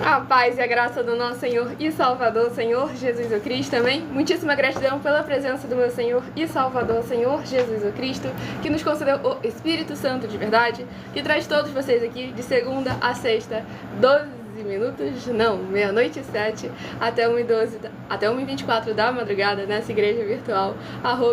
A paz e a graça do nosso Senhor e Salvador, Senhor Jesus o Cristo, amém? Muitíssima gratidão pela presença do meu Senhor e Salvador, Senhor Jesus o Cristo, que nos concedeu o Espírito Santo de verdade, que traz todos vocês aqui de segunda a sexta, 12 minutos, não, meia-noite e 7, até 1h12, até 1h24 da madrugada, nessa igreja virtual,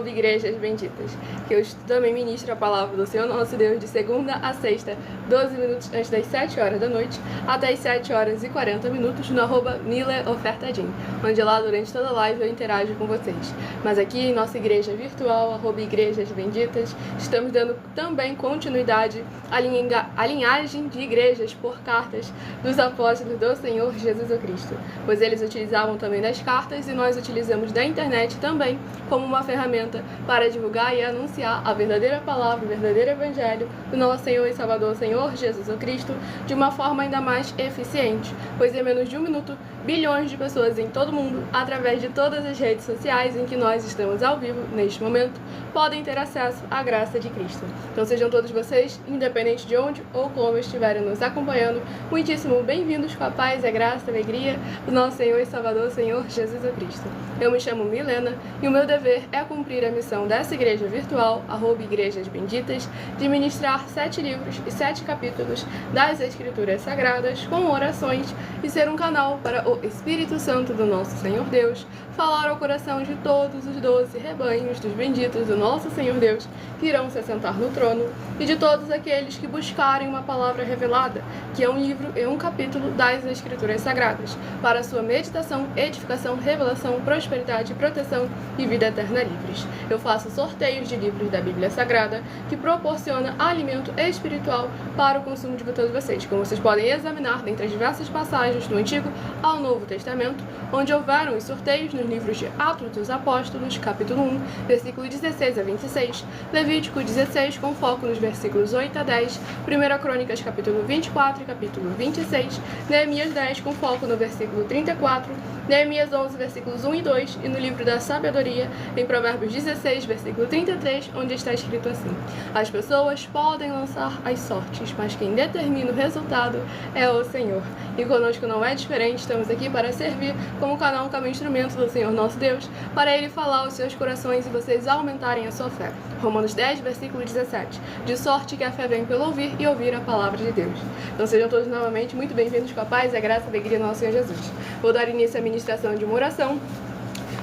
@Igrejas Benditas, que eu também ministro a palavra do Senhor nosso Deus de segunda a sexta, 12 minutos antes das 7 horas da noite, até as 7 horas e 40 minutos, no @MileOfertadim, onde lá durante toda a live eu interajo com vocês. Mas aqui em nossa igreja virtual, @Igrejas Benditas, estamos dando também continuidade à linhagem de igrejas por cartas dos apóstolos do Senhor Jesus o Cristo, pois eles utilizavam também das cartas e nós utilizamos da internet também como uma ferramenta para divulgar e anunciar a verdadeira palavra, o verdadeiro evangelho do nosso Senhor e Salvador, Senhor Jesus o Cristo, de uma forma ainda mais eficiente, pois em menos de um minuto, bilhões de pessoas em todo o mundo, através de todas as redes sociais em que nós estamos ao vivo neste momento, podem ter acesso à graça de Cristo. Então sejam todos vocês, independente de onde ou como estiverem nos acompanhando, muitíssimo bem-vindos com a paz, a graça, a alegria do nosso Senhor e Salvador, Senhor Jesus o Cristo. Eu me chamo Milena e o meu dever é cumprir a missão dessa igreja virtual, @Igrejas Benditas, de ministrar 7 livros e 7 capítulos das Escrituras Sagradas com orações e ser um canal para o Espírito Santo do nosso Senhor Deus falar ao coração de todos os 12 rebanhos dos benditos do nosso Senhor Deus que irão se assentar no trono e de todos aqueles que buscarem uma palavra revelada, que é um livro e um capítulo das Escrituras Sagradas, para sua meditação, edificação, revelação, prosperidade, proteção e vida eterna livres. Eu faço sorteios de livros da Bíblia Sagrada que proporciona alimento espiritual para o consumo de todos vocês, como vocês podem examinar dentre as diversas passagens do Antigo ao Novo Testamento, onde houveram os sorteios nos livros de Atos dos Apóstolos, capítulo 1, versículo 16 a 26, Levítico 16, com foco nos versículos 8 a 10, 1 Crônicas, capítulo 24 e capítulo 26, Neemias 10, com foco no versículo 34, Neemias 11, versículos 1 e 2, e no livro da Sabedoria, em Provérbios 16, versículo 33, onde está escrito assim: as pessoas podem lançar as sortes, mas quem determina o resultado é o Senhor. E conosco não é diferente, estamos aqui para servir como canal, como instrumento do Senhor nosso Deus, para Ele falar aos seus corações e vocês aumentarem a sua fé. Romanos 10, versículo 17. De sorte que a fé vem pelo ouvir e ouvir a palavra de Deus. Então sejam todos novamente muito bem-vindos com a paz, a graça e a alegria do nosso Senhor Jesus. Vou dar início à ministração de uma oração,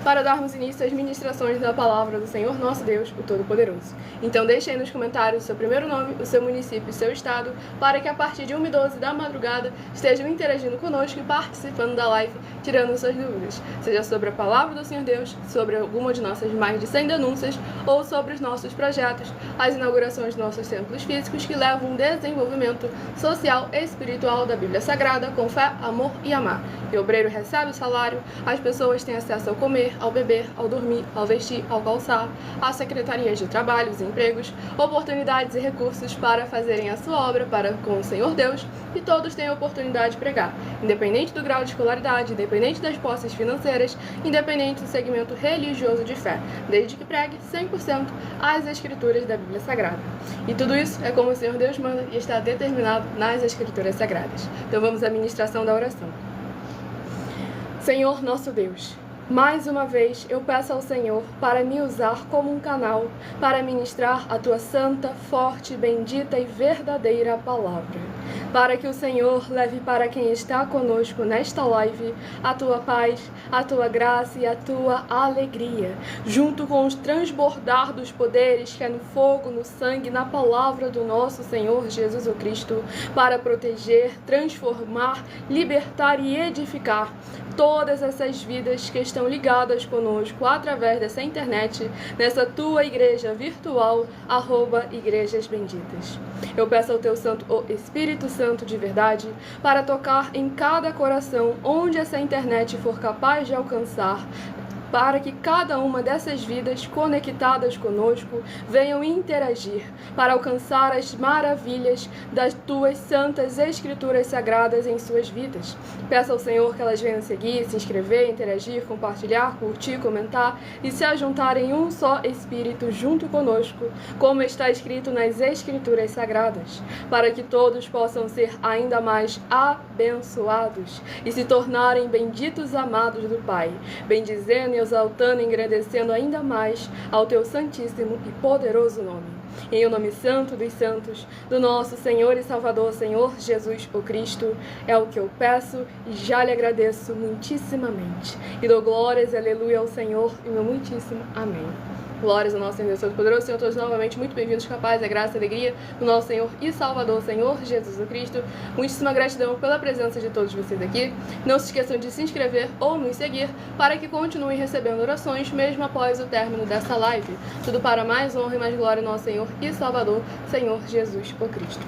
para darmos início às ministrações da palavra do Senhor nosso Deus, o Todo-Poderoso. Então deixe aí nos comentários o seu primeiro nome, o seu município e o seu estado, para que a partir de 1h12 da madrugada estejam interagindo conosco e participando da live, tirando suas dúvidas, seja sobre a palavra do Senhor Deus, sobre alguma de nossas mais de 100 denúncias, ou sobre os nossos projetos, as inaugurações de nossos templos físicos que levam um desenvolvimento social e espiritual da Bíblia Sagrada, com fé, amor e amar. E o obreiro recebe o salário, as pessoas têm acesso ao comer, ao beber, ao dormir, ao vestir, ao calçar, às secretarias de trabalhos e empregos, oportunidades e recursos para fazerem a sua obra para com o Senhor Deus, e todos têm a oportunidade de pregar, independente do grau de escolaridade, independente das posses financeiras, independente do segmento religioso de fé, desde que pregue 100% as Escrituras da Bíblia Sagrada. E tudo isso é como o Senhor Deus manda e está determinado nas Escrituras Sagradas. Então vamos à ministração da oração. Senhor nosso Deus, mais uma vez eu peço ao Senhor para me usar como um canal para ministrar a tua santa, forte, bendita e verdadeira palavra. Para que o Senhor leve para quem está conosco nesta live a tua paz, a tua graça e a tua alegria, junto com os transbordar dos poderes que é no fogo, no sangue, na palavra do nosso Senhor Jesus o Cristo, para proteger, transformar, libertar e edificar todas essas vidas que estão ligadas conosco através dessa internet, nessa tua igreja virtual, @Igrejas Benditas. Eu peço ao teu santo, o Espírito Santo de verdade, para tocar em cada coração onde essa internet for capaz de alcançar, para que cada uma dessas vidas conectadas conosco venham interagir para alcançar as maravilhas das tuas santas escrituras sagradas em suas vidas. Peço ao Senhor que elas venham seguir, se inscrever, interagir, compartilhar, curtir, comentar e se ajuntar em um só Espírito junto conosco, como está escrito nas escrituras sagradas, para que todos possam ser ainda mais abençoados e se tornarem benditos amados do Pai, bendizendo e exaltando e engrandecendo ainda mais ao teu santíssimo e poderoso nome. Em o nome santo dos santos, do nosso Senhor e Salvador, Senhor Jesus o Cristo, é o que eu peço e já lhe agradeço muitíssimamente. E dou glórias e aleluia ao Senhor e meu muitíssimo amém. Glórias ao nosso Senhor Todo-Poderoso. Senhor, todos novamente muito bem-vindos com a paz, a graça e a alegria do nosso Senhor e Salvador, Senhor Jesus o Cristo. Muitíssima gratidão pela presença de todos vocês aqui. Não se esqueçam de se inscrever ou nos seguir para que continuem recebendo orações mesmo após o término dessa live. Tudo para mais honra e mais glória ao nosso Senhor e Salvador, Senhor Jesus o Cristo.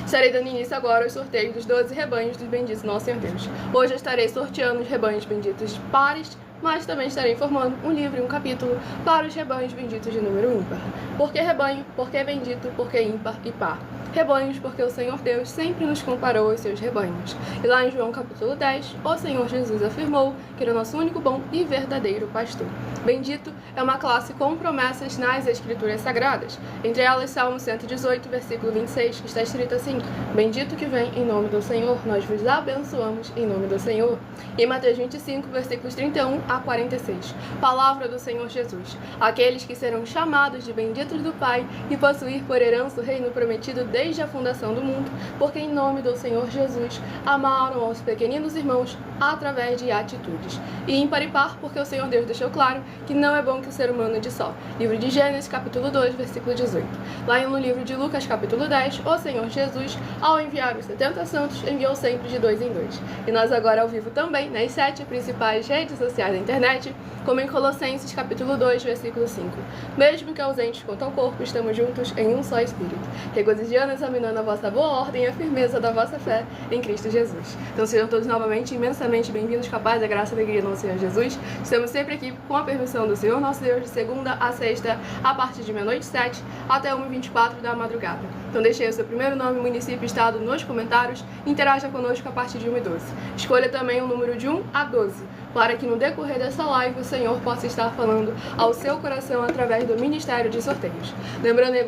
Estarei dando início agora aos sorteios dos 12 rebanhos dos benditos nosso Senhor Deus. Hoje eu estarei sorteando os rebanhos benditos de pares, mas também estarei informando um livro e um capítulo para os rebanhos benditos de número ímpar. Por que rebanho? Por que bendito? Por que ímpar e par? Rebanhos, porque o Senhor Deus sempre nos comparou aos seus rebanhos. E lá em João capítulo 10, o Senhor Jesus afirmou que era o nosso único bom e verdadeiro pastor. Bendito é uma classe com promessas nas Escrituras Sagradas. Entre elas, Salmo 118, versículo 26, que está escrito assim: Bendito que vem em nome do Senhor, nós vos abençoamos em nome do Senhor. E em Mateus 25, versículos 31 a 46, palavra do Senhor Jesus: Aqueles que serão chamados de benditos do Pai e possuir por herança o reino prometido desde a fundação do mundo, porque em nome do Senhor Jesus amaram aos pequeninos irmãos através de atitudes. E ímpar e par, porque o Senhor Deus deixou claro que não é bom que o ser humano ande só. Livro de Gênesis, capítulo 2, versículo 18. Lá no livro de Lucas, capítulo 10, o Senhor Jesus, ao enviar os 70 santos, enviou sempre de 2 em 2. E nós agora ao vivo também nas 7 principais redes sociais da internet, como em Colossenses, capítulo 2, versículo 5. Mesmo que ausentes quanto ao corpo, estamos juntos em um só Espírito, regozijando e examinando a vossa boa ordem e a firmeza da vossa fé em Cristo Jesus. Então sejam todos novamente imensamente bem-vindos com a paz, a graça e a alegria do nosso Senhor Jesus. Estamos sempre aqui com a permissão do Senhor nosso Deus, de segunda a sexta, a partir de meia-noite 7 até 1h24 da madrugada. Então deixe aí o seu primeiro nome, município e estado nos comentários e interaja conosco a partir de 1h12. Escolha também o número de 1 a 12, para que no decorrer dessa live o Senhor possa estar falando ao seu coração através do Ministério de Sorteios. Lembrando, em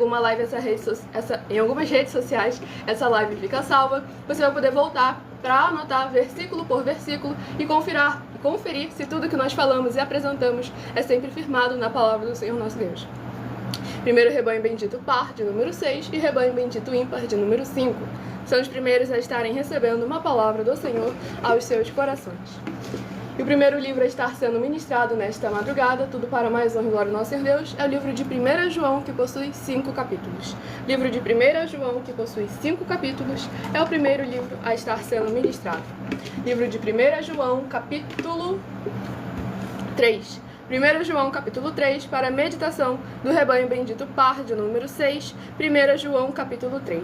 algumas redes sociais, essa live fica salva. Você vai poder voltar para anotar versículo por versículo e conferir se tudo que nós falamos e apresentamos é sempre firmado na palavra do Senhor nosso Deus. Primeiro rebanho bendito par, de número 6, e rebanho bendito ímpar, de número 5. São os primeiros a estarem recebendo uma palavra do Senhor aos seus corações. E o primeiro livro a estar sendo ministrado nesta madrugada, tudo para mais honra e glória ao nosso Senhor Deus, é o livro de 1 João, que possui 5 capítulos. Livro de 1 João, que possui 5 capítulos, é o primeiro livro a estar sendo ministrado. Livro de 1 João, capítulo 3. 1 João, capítulo 3, para a meditação do rebanho bendito par, de número 6, 1 João, capítulo 3.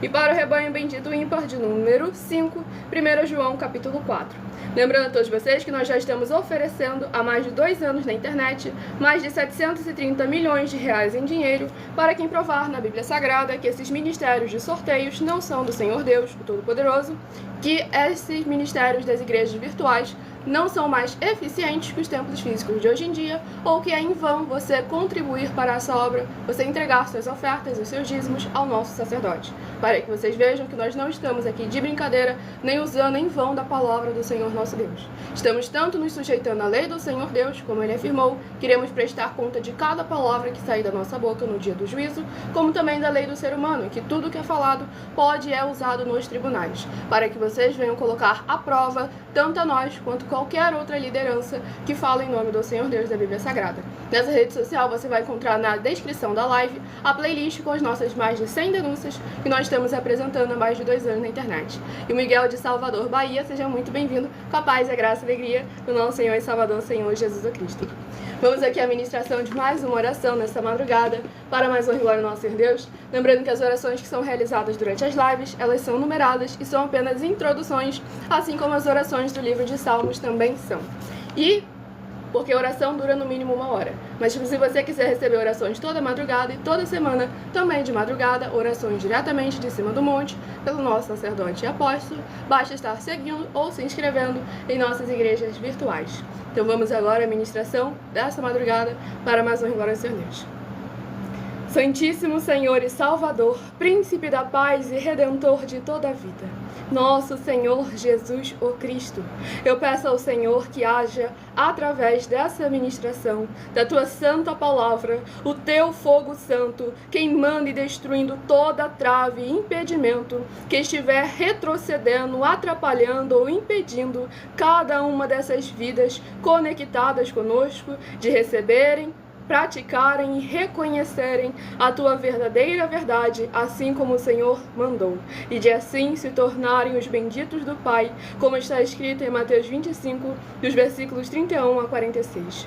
E para o rebanho bendito ímpar, de número 5, 1 João, capítulo 4. Lembrando a todos vocês que nós já estamos oferecendo há mais de 2 anos na internet mais de 730 milhões de reais em dinheiro para quem provar na Bíblia Sagrada que esses ministérios de sorteios não são do Senhor Deus, o Todo-Poderoso, que esses ministérios das igrejas virtuais não são mais eficientes que os templos físicos de hoje em dia, ou que é em vão você contribuir para essa obra, você entregar suas ofertas e seus dízimos ao nosso sacerdote, para que vocês vejam que nós não estamos aqui de brincadeira, nem usando em vão da palavra do Senhor nosso Deus. Estamos tanto nos sujeitando à lei do Senhor Deus, como ele afirmou, que iremos prestar conta de cada palavra que sair da nossa boca no dia do juízo, como também da lei do ser humano, que tudo que é falado pode e é usado nos tribunais, para que vocês venham colocar à prova tanto a nós quanto qualquer outra liderança que fala em nome do Senhor Deus da Bíblia Sagrada. Nessa rede social você vai encontrar na descrição da live a playlist com as nossas mais de 100 denúncias que nós estamos apresentando há mais de 2 anos na internet. E o Miguel de Salvador, Bahia, seja muito bem-vindo com a paz, a graça e a alegria do nosso Senhor e Salvador, Senhor Jesus Cristo. Vamos aqui à ministração de mais uma oração nesta madrugada, para mais honra e glória ao nosso Senhor Deus. Lembrando que as orações que são realizadas durante as lives, elas são numeradas e são apenas introduções, assim como as orações do livro de Salmos também são. E porque a oração dura no mínimo 1 hora. Mas se você quiser receber orações toda madrugada e toda semana, também de madrugada, orações diretamente de cima do monte, pelo nosso sacerdote e apóstolo, basta estar seguindo ou se inscrevendo em nossas igrejas virtuais. Então vamos agora à ministração dessa madrugada para mais um Glória ao Senhor Deus. Santíssimo Senhor e Salvador, Príncipe da paz e Redentor de toda a vida, nosso Senhor Jesus o Cristo, eu peço ao Senhor que haja, através dessa ministração, da Tua santa palavra, o Teu fogo santo, queimando e destruindo toda trave e impedimento que estiver retrocedendo, atrapalhando ou impedindo cada uma dessas vidas conectadas conosco de receberem, praticarem e reconhecerem a Tua verdadeira verdade, assim como o Senhor mandou, e de assim se tornarem os benditos do Pai, como está escrito em Mateus 25, dos versículos 31 a 46.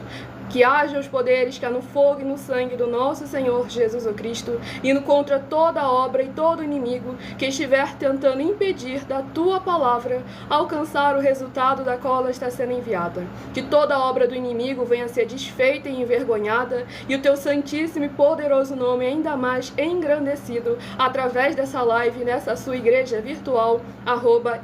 Que haja os poderes que há no fogo e no sangue do nosso Senhor Jesus o Cristo, indo contra toda obra e todo inimigo que estiver tentando impedir da Tua palavra alcançar o resultado da qual ela está sendo enviada. Que toda obra do inimigo venha a ser desfeita e envergonhada, e o Teu santíssimo e poderoso nome ainda mais engrandecido através dessa live nessa sua igreja virtual,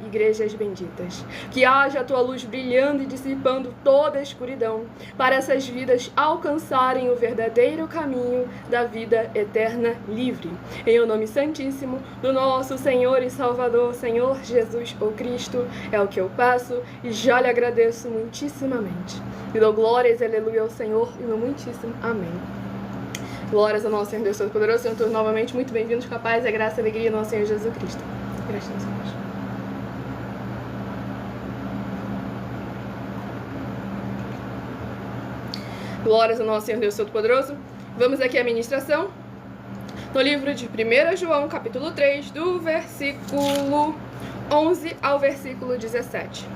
@Igrejas Benditas. Que haja a Tua luz brilhando e dissipando toda a escuridão, para essas vidas alcançarem o verdadeiro caminho da vida eterna livre. Em o nome santíssimo do nosso Senhor e Salvador, Senhor Jesus o Cristo, é o que eu peço e já lhe agradeço muitíssimamente. E dou glórias e aleluia ao Senhor e meu muitíssimo amém. Glórias ao nosso Senhor Deus Todo-Poderoso. Sejam todos novamente muito bem-vindos com a paz, a graça e a alegria do nosso Senhor Jesus Cristo. Graças a Deus. Glórias ao nosso Senhor Deus Todo-Poderoso. Vamos aqui à ministração no livro de 1 João, capítulo 3, do versículo 11 ao versículo 17.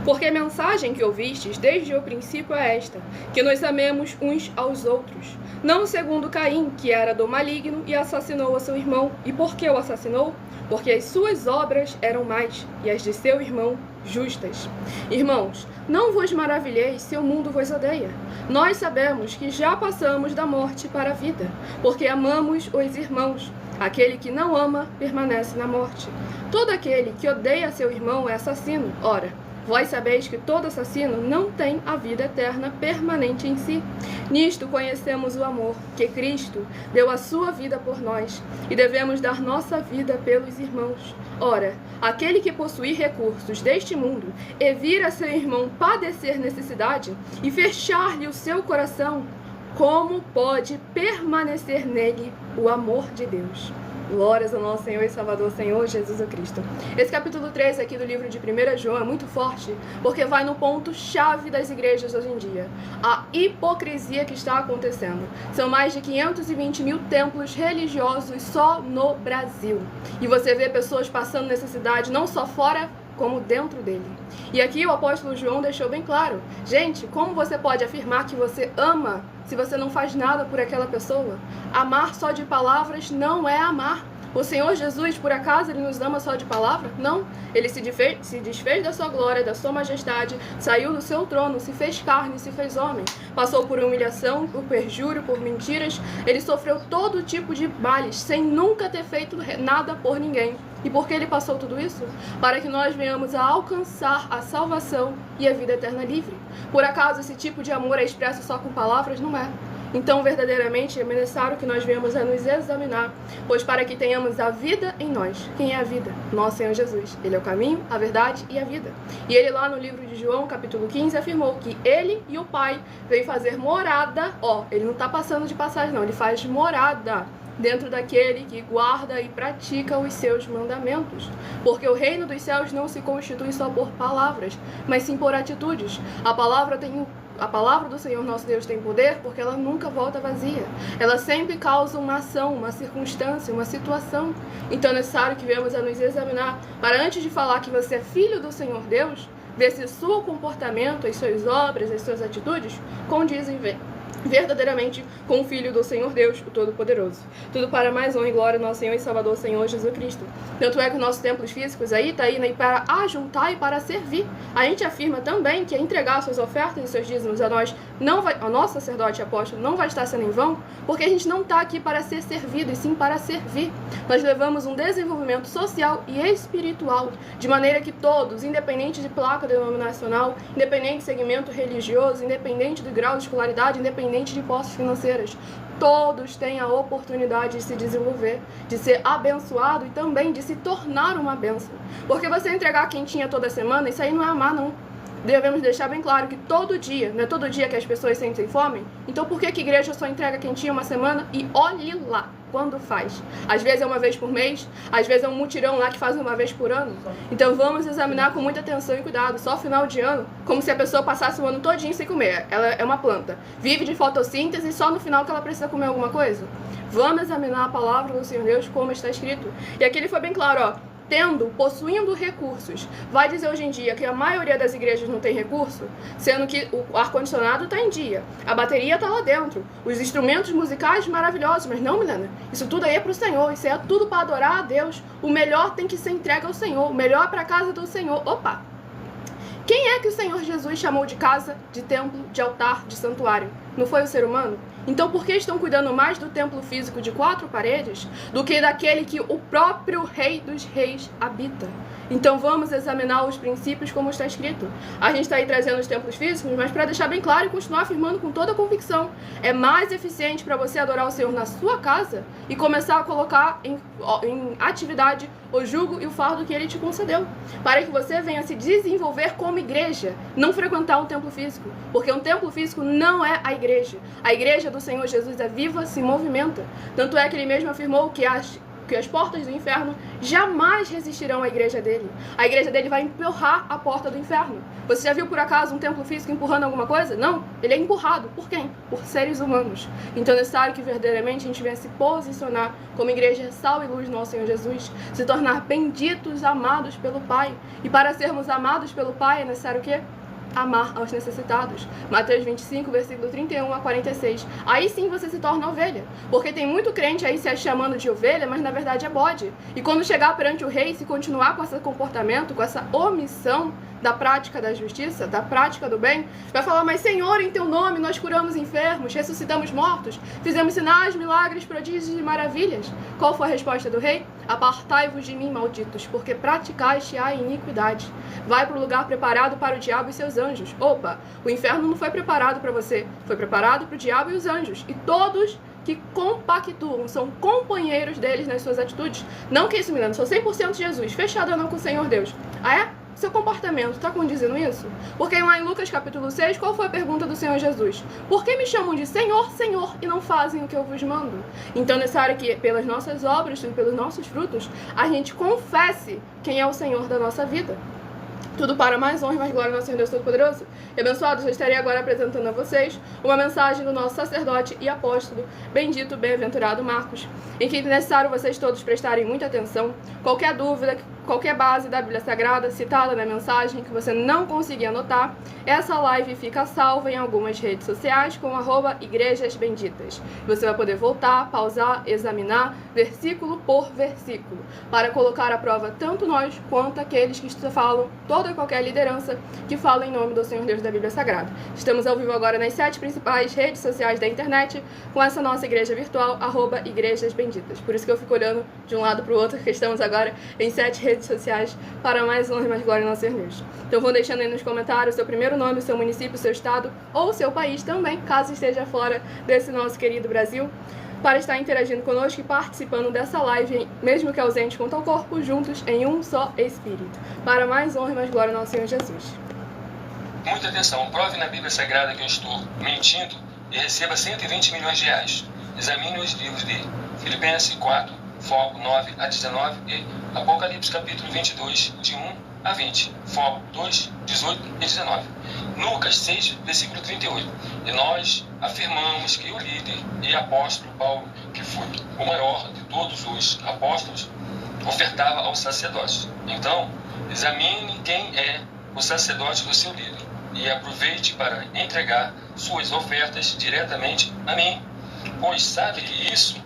Porque a mensagem que ouvistes desde o princípio é esta, que nós amemos uns aos outros, não segundo Caim, que era do maligno e assassinou a seu irmão. E por que o assassinou? Porque as suas obras eram más e as de seu irmão justas. Irmãos, não vos maravilheis se o mundo vos odeia. Nós sabemos que já passamos da morte para a vida, porque amamos os irmãos. Aquele que não ama permanece na morte. Todo aquele que odeia seu irmão é assassino. Ora, vós sabeis que todo assassino não tem a vida eterna permanente em si. Nisto conhecemos o amor, que Cristo deu a sua vida por nós, e devemos dar nossa vida pelos irmãos. Ora, aquele que possuir recursos deste mundo e vir a seu irmão padecer necessidade e fechar-lhe o seu coração, como pode permanecer nele o amor de Deus? Glórias ao nosso Senhor e Salvador, Senhor Jesus o Cristo. Esse capítulo 3 aqui do livro de 1 João é muito forte, porque vai no ponto-chave das igrejas hoje em dia. A hipocrisia que está acontecendo. São mais de 520 mil templos religiosos só no Brasil. E você vê pessoas passando necessidade não só fora, como dentro dele. E aqui o apóstolo João deixou bem claro: gente, como você pode afirmar que você ama se você não faz nada por aquela pessoa? Amar só de palavras não é amar. O Senhor Jesus, por acaso, Ele nos ama só de palavra? Não. Ele se desfez da sua glória, da sua majestade, saiu do seu trono, se fez carne, se fez homem. Passou por humilhação, por perjúrio, por mentiras. Ele sofreu todo tipo de males, sem nunca ter feito nada por ninguém. E por que Ele passou tudo isso? Para que nós venhamos a alcançar a salvação e a vida eterna livre. Por acaso esse tipo de amor é expresso só com palavras? Não é. Então, verdadeiramente, é necessário que nós venhamos a nos examinar, pois para que tenhamos a vida em nós. Quem é a vida? Nosso Senhor Jesus. Ele é o caminho, a verdade e a vida. E Ele lá no livro de João, capítulo 15, afirmou que Ele e o Pai veio fazer morada. Ele não está passando de passagem não, Ele faz morada dentro daquele que guarda e pratica os seus mandamentos. Porque o reino dos céus não se constitui só por palavras, mas sim por atitudes. A palavra do Senhor nosso Deus tem poder porque ela nunca volta vazia. Ela sempre causa uma ação, uma circunstância, uma situação. Então é necessário que venhamos a nos examinar para, antes de falar que você é filho do Senhor Deus, ver se o seu comportamento, as suas obras, as suas atitudes condizem verdadeiramente com o Filho do Senhor Deus, o Todo-Poderoso. Tudo para mais honra e glória do nosso Senhor e Salvador, Senhor Jesus Cristo. Tanto é que os nossos templos físicos aí tá aí, né, para ajuntar e para servir. A gente afirma também que entregar suas ofertas e seus dízimos a nós, ao nosso sacerdote e apóstolo, não vai estar sendo em vão, porque a gente não está aqui para ser servido, e sim para servir. Nós levamos um desenvolvimento social e espiritual, de maneira que todos, independente de placa denominacional, independente de segmento religioso, independente do grau de escolaridade, independente de posses financeiras, todos têm a oportunidade de se desenvolver, de ser abençoado e também de se tornar uma bênção. Porque você entregar quentinha toda semana, isso aí não é amar, não. Devemos deixar bem claro que todo dia, não é todo dia que as pessoas sentem fome? Então por que a igreja só entrega quentinha uma semana e olhe lá quando faz? Às vezes é uma vez por mês, às vezes é um mutirão lá que faz uma vez por ano. Então vamos examinar com muita atenção e cuidado, só final de ano, como se a pessoa passasse o ano todinho sem comer. Ela é uma planta, vive de fotossíntese e só no final que ela precisa comer alguma coisa. Vamos examinar a palavra do Senhor Deus como está escrito. E aqui ele foi bem claro, ó. Possuindo recursos. Vai dizer hoje em dia que a maioria das igrejas não tem recurso, sendo que o ar-condicionado está em dia, a bateria está lá dentro, os instrumentos musicais maravilhosos, mas não, Milena, isso tudo aí é para o Senhor, isso é tudo para adorar a Deus, o melhor tem que ser entregue ao Senhor, o melhor para a casa do Senhor. Opa! Quem é que o Senhor Jesus chamou de casa, de templo, de altar, de santuário? Não foi o ser humano? Então por que estão cuidando mais do templo físico de 4 paredes do que daquele que o próprio Rei dos Reis habita? Então vamos examinar os princípios como está escrito. A gente está aí trazendo os templos físicos, mas para deixar bem claro e continuar afirmando com toda a convicção, é mais eficiente para você adorar o Senhor na sua casa e começar a colocar em atividade o jugo e o fardo que Ele te concedeu, para que você venha se desenvolver como igreja, não frequentar um templo físico, porque um templo físico não é a igreja. A igreja do Senhor Jesus é viva, se movimenta. Tanto é que Ele mesmo afirmou que as portas do inferno jamais resistirão à igreja dele. A igreja dele vai empurrar a porta do inferno. Você já viu por acaso um templo físico empurrando alguma coisa? Não, ele é empurrado. Por quem? Por seres humanos. Então é necessário que verdadeiramente a gente venha se posicionar como igreja sal e luz do nosso Senhor Jesus, se tornar benditos, amados pelo Pai. E para sermos amados pelo Pai é necessário o quê? Amar aos necessitados. Mateus 25, versículo 31 a 46. Aí sim você se torna ovelha. Porque tem muito crente aí se chamando de ovelha, mas na verdade é bode. E quando chegar perante o rei, se continuar com esse comportamento, com essa omissão da prática da justiça, da prática do bem, vai falar, mas Senhor, em teu nome nós curamos enfermos, ressuscitamos mortos, fizemos sinais, milagres, prodígios e maravilhas. Qual foi a resposta do rei? Apartai-vos de mim, malditos, porque praticaste a iniquidade. Vai para o lugar preparado para o diabo e seus anjos. Opa, o inferno não foi preparado para você, foi preparado para o diabo e os anjos. E todos que compactuam, são companheiros deles nas suas atitudes. Não que isso, Milena, sou 100% Jesus, fechada não com o Senhor Deus. Ah é? Seu comportamento está condizendo isso? Porque lá em Lucas capítulo 6, qual foi a pergunta do Senhor Jesus? Por que me chamam de Senhor, Senhor, e não fazem o que eu vos mando? Então é necessário que, pelas nossas obras e pelos nossos frutos, a gente confesse quem é o Senhor da nossa vida. Tudo para mais honra e mais glória ao nosso Senhor Deus Todo-Poderoso. E abençoados, eu estarei agora apresentando a vocês uma mensagem do nosso sacerdote e apóstolo, bendito, bem-aventurado Marcos, em que é necessário vocês todos prestarem muita atenção. Qualquer dúvida, qualquer base da Bíblia Sagrada citada na mensagem que você não conseguir anotar, essa live fica salva em algumas redes sociais com @igrejasbenditas. Você vai poder voltar, pausar, examinar versículo por versículo, para colocar à prova tanto nós quanto aqueles que falam, toda e qualquer liderança que fala em nome do Senhor Deus da Bíblia Sagrada. Estamos ao vivo agora nas 7 principais redes sociais da internet com essa nossa igreja virtual, @igrejasbenditas. Por isso que eu fico olhando de um lado para o outro, que estamos agora em 7 redes sociais para mais honra e mais glória ao nosso Senhor Deus. Então vão deixando aí nos comentários o seu primeiro nome, o seu município, o seu estado ou o seu país também, caso esteja fora desse nosso querido Brasil, para estar interagindo conosco e participando dessa live, mesmo que ausente quanto ao corpo, juntos em um só Espírito. Para mais honra e mais glória ao nosso Senhor Jesus. Muita atenção, prove na Bíblia Sagrada que eu estou mentindo e receba 120 milhões de reais. Examine os livros de Filipenses 4, Foco 9 a 19 e Apocalipse capítulo 22, de 1 a 20, Foco 2, 18 e 19. Lucas 6, versículo 38. E nós afirmamos que o líder e apóstolo Paulo, que foi o maior de todos os apóstolos, ofertava aos sacerdotes. Então, examine quem é o sacerdote do seu líder. e aproveite para entregar suas ofertas diretamente a mim, pois sabe que isso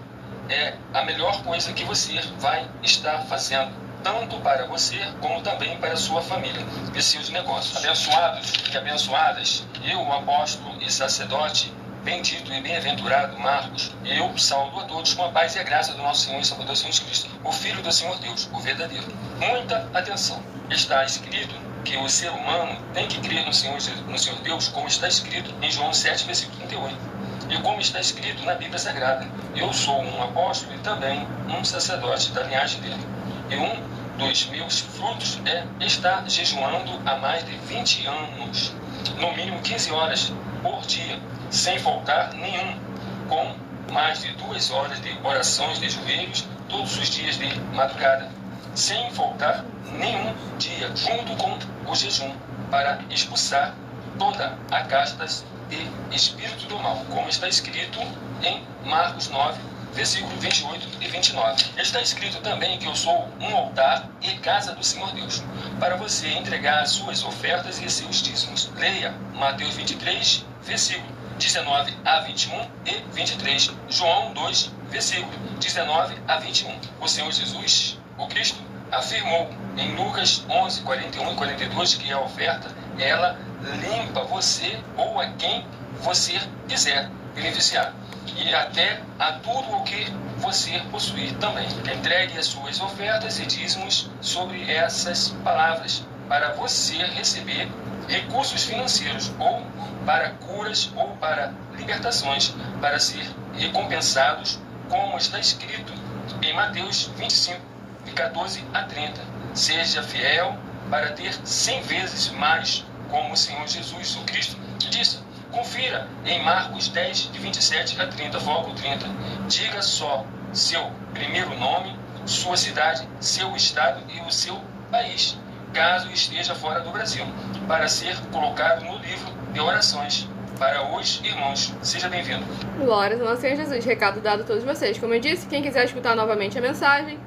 é a melhor coisa que você vai estar fazendo, tanto para você como também para a sua família e seus negócios. Abençoados e abençoadas, eu, o apóstolo e sacerdote, bendito e bem-aventurado Marcos, eu saudo a todos com a paz e a graça do nosso Senhor e Salvador Jesus Cristo, o Filho do Senhor Deus, o verdadeiro. Muita atenção! Está escrito que o ser humano tem que crer no Senhor Deus, como está escrito em João 7, versículo 38. E como está escrito na Bíblia Sagrada, eu sou um apóstolo e também um sacerdote da linhagem dele. E um dos meus frutos é estar jejuando há mais de 20 anos, no mínimo 15 horas por dia, sem faltar nenhum, com mais de 2 horas de orações de joelhos todos os dias de madrugada, sem faltar nenhum dia, junto com o jejum, para expulsar toda a castas de espírito do mal, como está escrito em Marcos 9, versículo 28 e 29. Está escrito também que eu sou um altar e casa do Senhor Deus, para você entregar as suas ofertas e seus dízimos. Leia Mateus 23, versículo 19 a 21 e 23. João 2, versículo 19 a 21. O Senhor Jesus, o Cristo, afirmou em Lucas 11, 41 e 42 que a oferta, ela limpa você ou a quem você quiser beneficiar, e até a tudo o que você possuir também. Entregue as suas ofertas e dízimos sobre essas palavras, para você receber recursos financeiros, ou para curas, ou para libertações, para ser recompensados, como está escrito em Mateus 25, de 14 a 30. Seja fiel para ter 100 vezes mais, como o Senhor Jesus, o Cristo, disse. Confira em Marcos 10, de 27 a 30, foco 30. Diga só seu primeiro nome, sua cidade, seu estado e o seu país, caso esteja fora do Brasil, para ser colocado no livro de orações para os irmãos. Seja bem-vindo. Glórias ao nosso Senhor Jesus. Recado dado a todos vocês. Como eu disse, quem quiser escutar novamente a mensagem,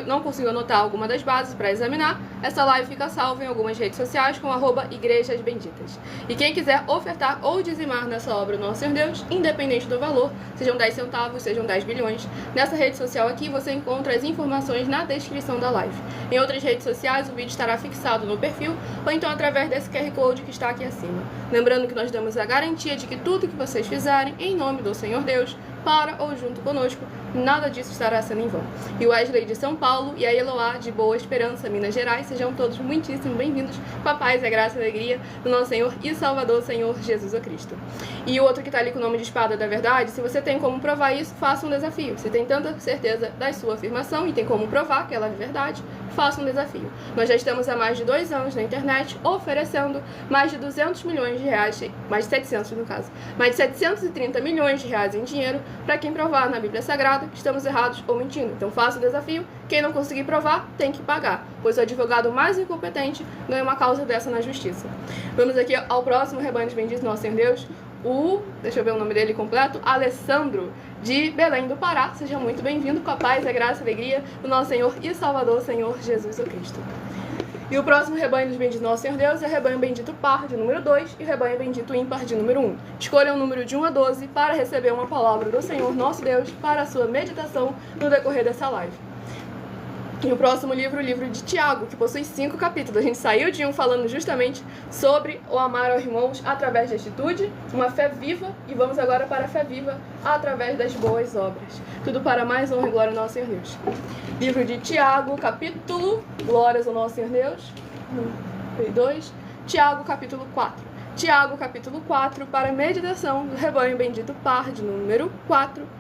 não conseguiu anotar alguma das bases para examinar, essa live fica salva em algumas redes sociais com @Igrejas Benditas. E quem quiser ofertar ou dizimar nessa obra do nosso Senhor Deus, independente do valor, sejam 10 centavos, sejam 10 bilhões, nessa rede social aqui você encontra as informações na descrição da live. Em outras redes sociais, o vídeo estará fixado no perfil ou então através desse QR Code que está aqui acima. Lembrando que nós damos a garantia de que tudo que vocês fizerem em nome do Senhor Deus, para ou junto conosco, nada disso estará sendo em vão. E o Wesley de São Paulo e a Eloá de Boa Esperança, Minas Gerais, sejam todos muitíssimo bem-vindos com a paz, a graça e a alegria do nosso Senhor e Salvador, Senhor Jesus Cristo. E o outro que está ali com o nome de Espada da Verdade, se você tem como provar isso, faça um desafio. Se tem tanta certeza da sua afirmação e tem como provar que ela é verdade, faça um desafio. Nós já estamos há mais de 2 anos na internet oferecendo mais de 200 milhões de reais, mais de 700 no caso, mais de 730 milhões de reais em dinheiro para quem provar na Bíblia Sagrada que estamos errados ou mentindo. Então faça o desafio, quem não conseguir provar tem que pagar, pois o advogado mais incompetente ganha uma causa dessa na justiça. Vamos aqui ao próximo rebanho de benditos nosso Senhor Deus, deixa eu ver o nome dele completo, Alessandro, de Belém do Pará. Seja muito bem-vindo com a paz, a graça e a alegria do nosso Senhor e Salvador, Senhor Jesus Cristo. E o próximo rebanho dos benditos nosso Senhor Deus é o rebanho bendito par de número 2 e o rebanho bendito ímpar de número 1. Escolha um número de 1 a 12 para receber uma palavra do Senhor nosso Deus para a sua meditação no decorrer dessa live. E o próximo livro, o livro de Tiago, que possui 5 capítulos. A gente saiu de um falando justamente sobre o amar aos irmãos através da atitude, uma fé viva, e vamos agora para a fé viva através das boas obras. Tudo para mais honra e glória ao nosso Senhor Deus. Livro de Tiago, capítulo, glórias ao nosso Senhor Deus, 2, Tiago, capítulo 4. Tiago, capítulo 4, para meditação do rebanho bendito par de número 4,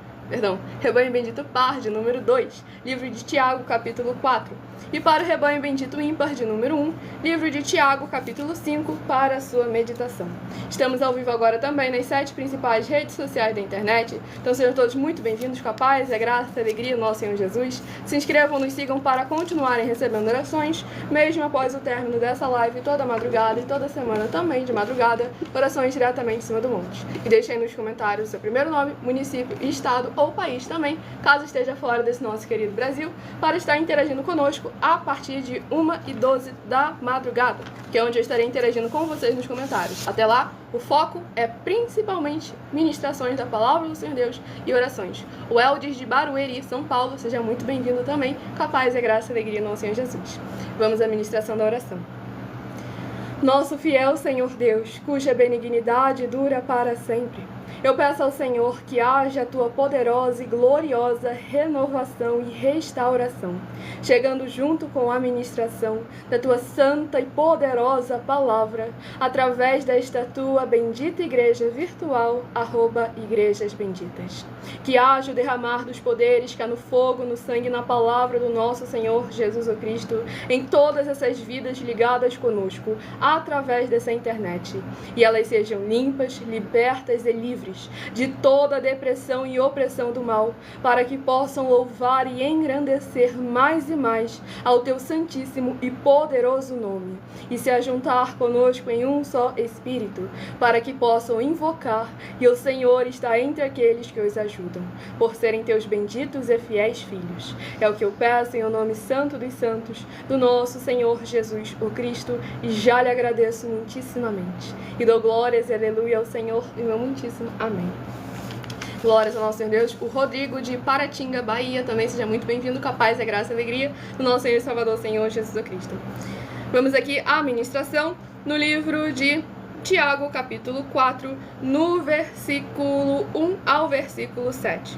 rebanho bendito par de número 2, livro de Tiago, capítulo 4. E para o rebanho bendito ímpar de número 1, livro de Tiago, capítulo 5, para a sua meditação. Estamos ao vivo agora também nas 7 principais redes sociais da internet, então sejam todos muito bem-vindos com a paz, a graça e a alegria do nosso Senhor Jesus. Se inscrevam, nos sigam para continuarem recebendo orações, mesmo após o término dessa live, toda madrugada e toda semana também de madrugada, orações diretamente em cima do monte. E deixem nos comentários o seu primeiro nome, município e estado, ou país também, caso esteja fora desse nosso querido Brasil, para estar interagindo conosco a partir de 1h12 da madrugada, que é onde eu estarei interagindo com vocês nos comentários. Até lá, o foco é principalmente ministrações da Palavra do Senhor Deus e orações. O Eldes de Barueri, São Paulo, seja muito bem-vindo também, com a paz, a graça e a alegria no Senhor Jesus. Vamos à ministração da oração. Nosso fiel Senhor Deus, cuja benignidade dura para sempre, eu peço ao Senhor que haja a tua poderosa e gloriosa renovação e restauração, chegando junto com a ministração da tua santa e poderosa palavra, através desta tua bendita igreja virtual, @Igrejas Benditas. Que haja o derramar dos poderes que há no fogo, no sangue e na palavra do nosso Senhor Jesus Cristo, em todas essas vidas ligadas conosco, através dessa internet, e elas sejam limpas, libertas e livres de toda a depressão e opressão do mal, para que possam louvar e engrandecer mais e mais ao teu santíssimo e poderoso nome, e se ajuntar conosco em um só Espírito, para que possam invocar, e o Senhor está entre aqueles que os ajudam, por serem teus benditos e fiéis filhos. É o que eu peço em o nome santo dos santos, do nosso Senhor Jesus, o Cristo, e já lhe agradeço muitíssimamente. E dou glórias e aleluia ao Senhor, e meu muitíssimo amém. Glórias ao nosso Senhor Deus. O Rodrigo de Paratinga, Bahia, também seja muito bem-vindo, com a paz, a graça e a alegria do nosso Senhor e Salvador, Senhor Jesus Cristo. Vamos aqui à ministração no livro de Tiago, capítulo 4, no versículo 1 ao versículo 7.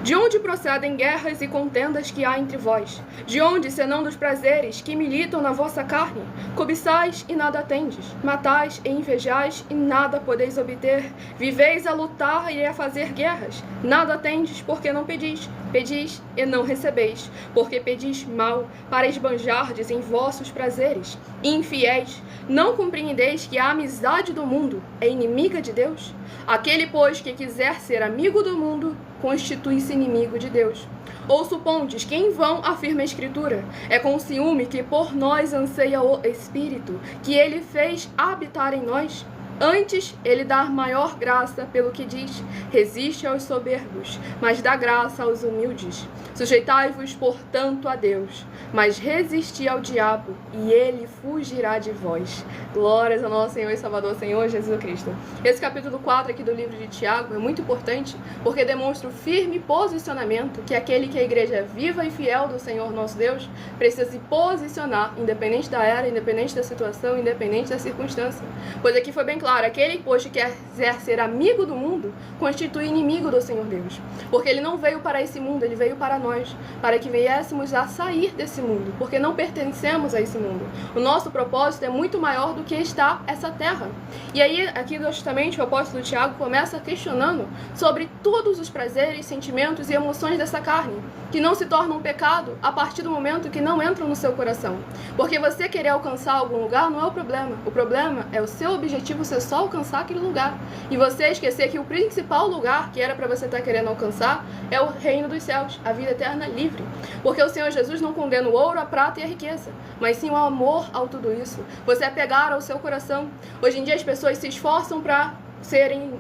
De onde procedem guerras e contendas que há entre vós? De onde, senão dos prazeres que militam na vossa carne? Cobiçais e nada tendes, matais e invejais e nada podeis obter, viveis a lutar e a fazer guerras, nada tendes porque não pedis, pedis e não recebeis, porque pedis mal, para esbanjardes em vossos prazeres. Infiéis, não compreendeis que a amizade do mundo é inimiga de Deus? Aquele, pois, que quiser ser amigo do mundo, constitui-se inimigo de Deus. Ou supondes que em vão afirma a Escritura, é com ciúme que por nós anseia o Espírito, que ele fez habitar em nós? Antes, ele dá maior graça pelo que diz, resiste aos soberbos, mas dá graça aos humildes. Sujeitai-vos, portanto, a Deus, mas resisti ao diabo, e ele fugirá de vós. Glórias ao nosso Senhor e Salvador, Senhor Jesus Cristo. Esse capítulo 4 aqui do livro de Tiago é muito importante, porque demonstra o firme posicionamento que aquele que é a igreja viva e fiel do Senhor nosso Deus precisa se posicionar, independente da era, independente da situação, independente da circunstância. Pois aqui foi bem claro, aquele, pois, que quiser ser amigo do mundo, constitui inimigo do Senhor Deus. Porque ele não veio para esse mundo, ele veio para nós, para que viéssemos a sair desse mundo, porque não pertencemos a esse mundo. O nosso propósito é muito maior do que está essa terra. E aí, aqui justamente, o apóstolo Tiago começa questionando sobre todos os prazeres, sentimentos e emoções dessa carne, que não se tornam um pecado a partir do momento que não entram no seu coração. Porque você querer alcançar algum lugar não é o problema é o seu objetivo ser só alcançar aquele lugar. E você esquecer que o principal lugar que era para você estar querendo alcançar é o reino dos céus, a vida eterna livre. Porque o Senhor Jesus não condena o ouro, a prata e a riqueza, mas sim o amor ao tudo isso. Você apegar ao seu coração. Hoje em dia as pessoas se esforçam para serem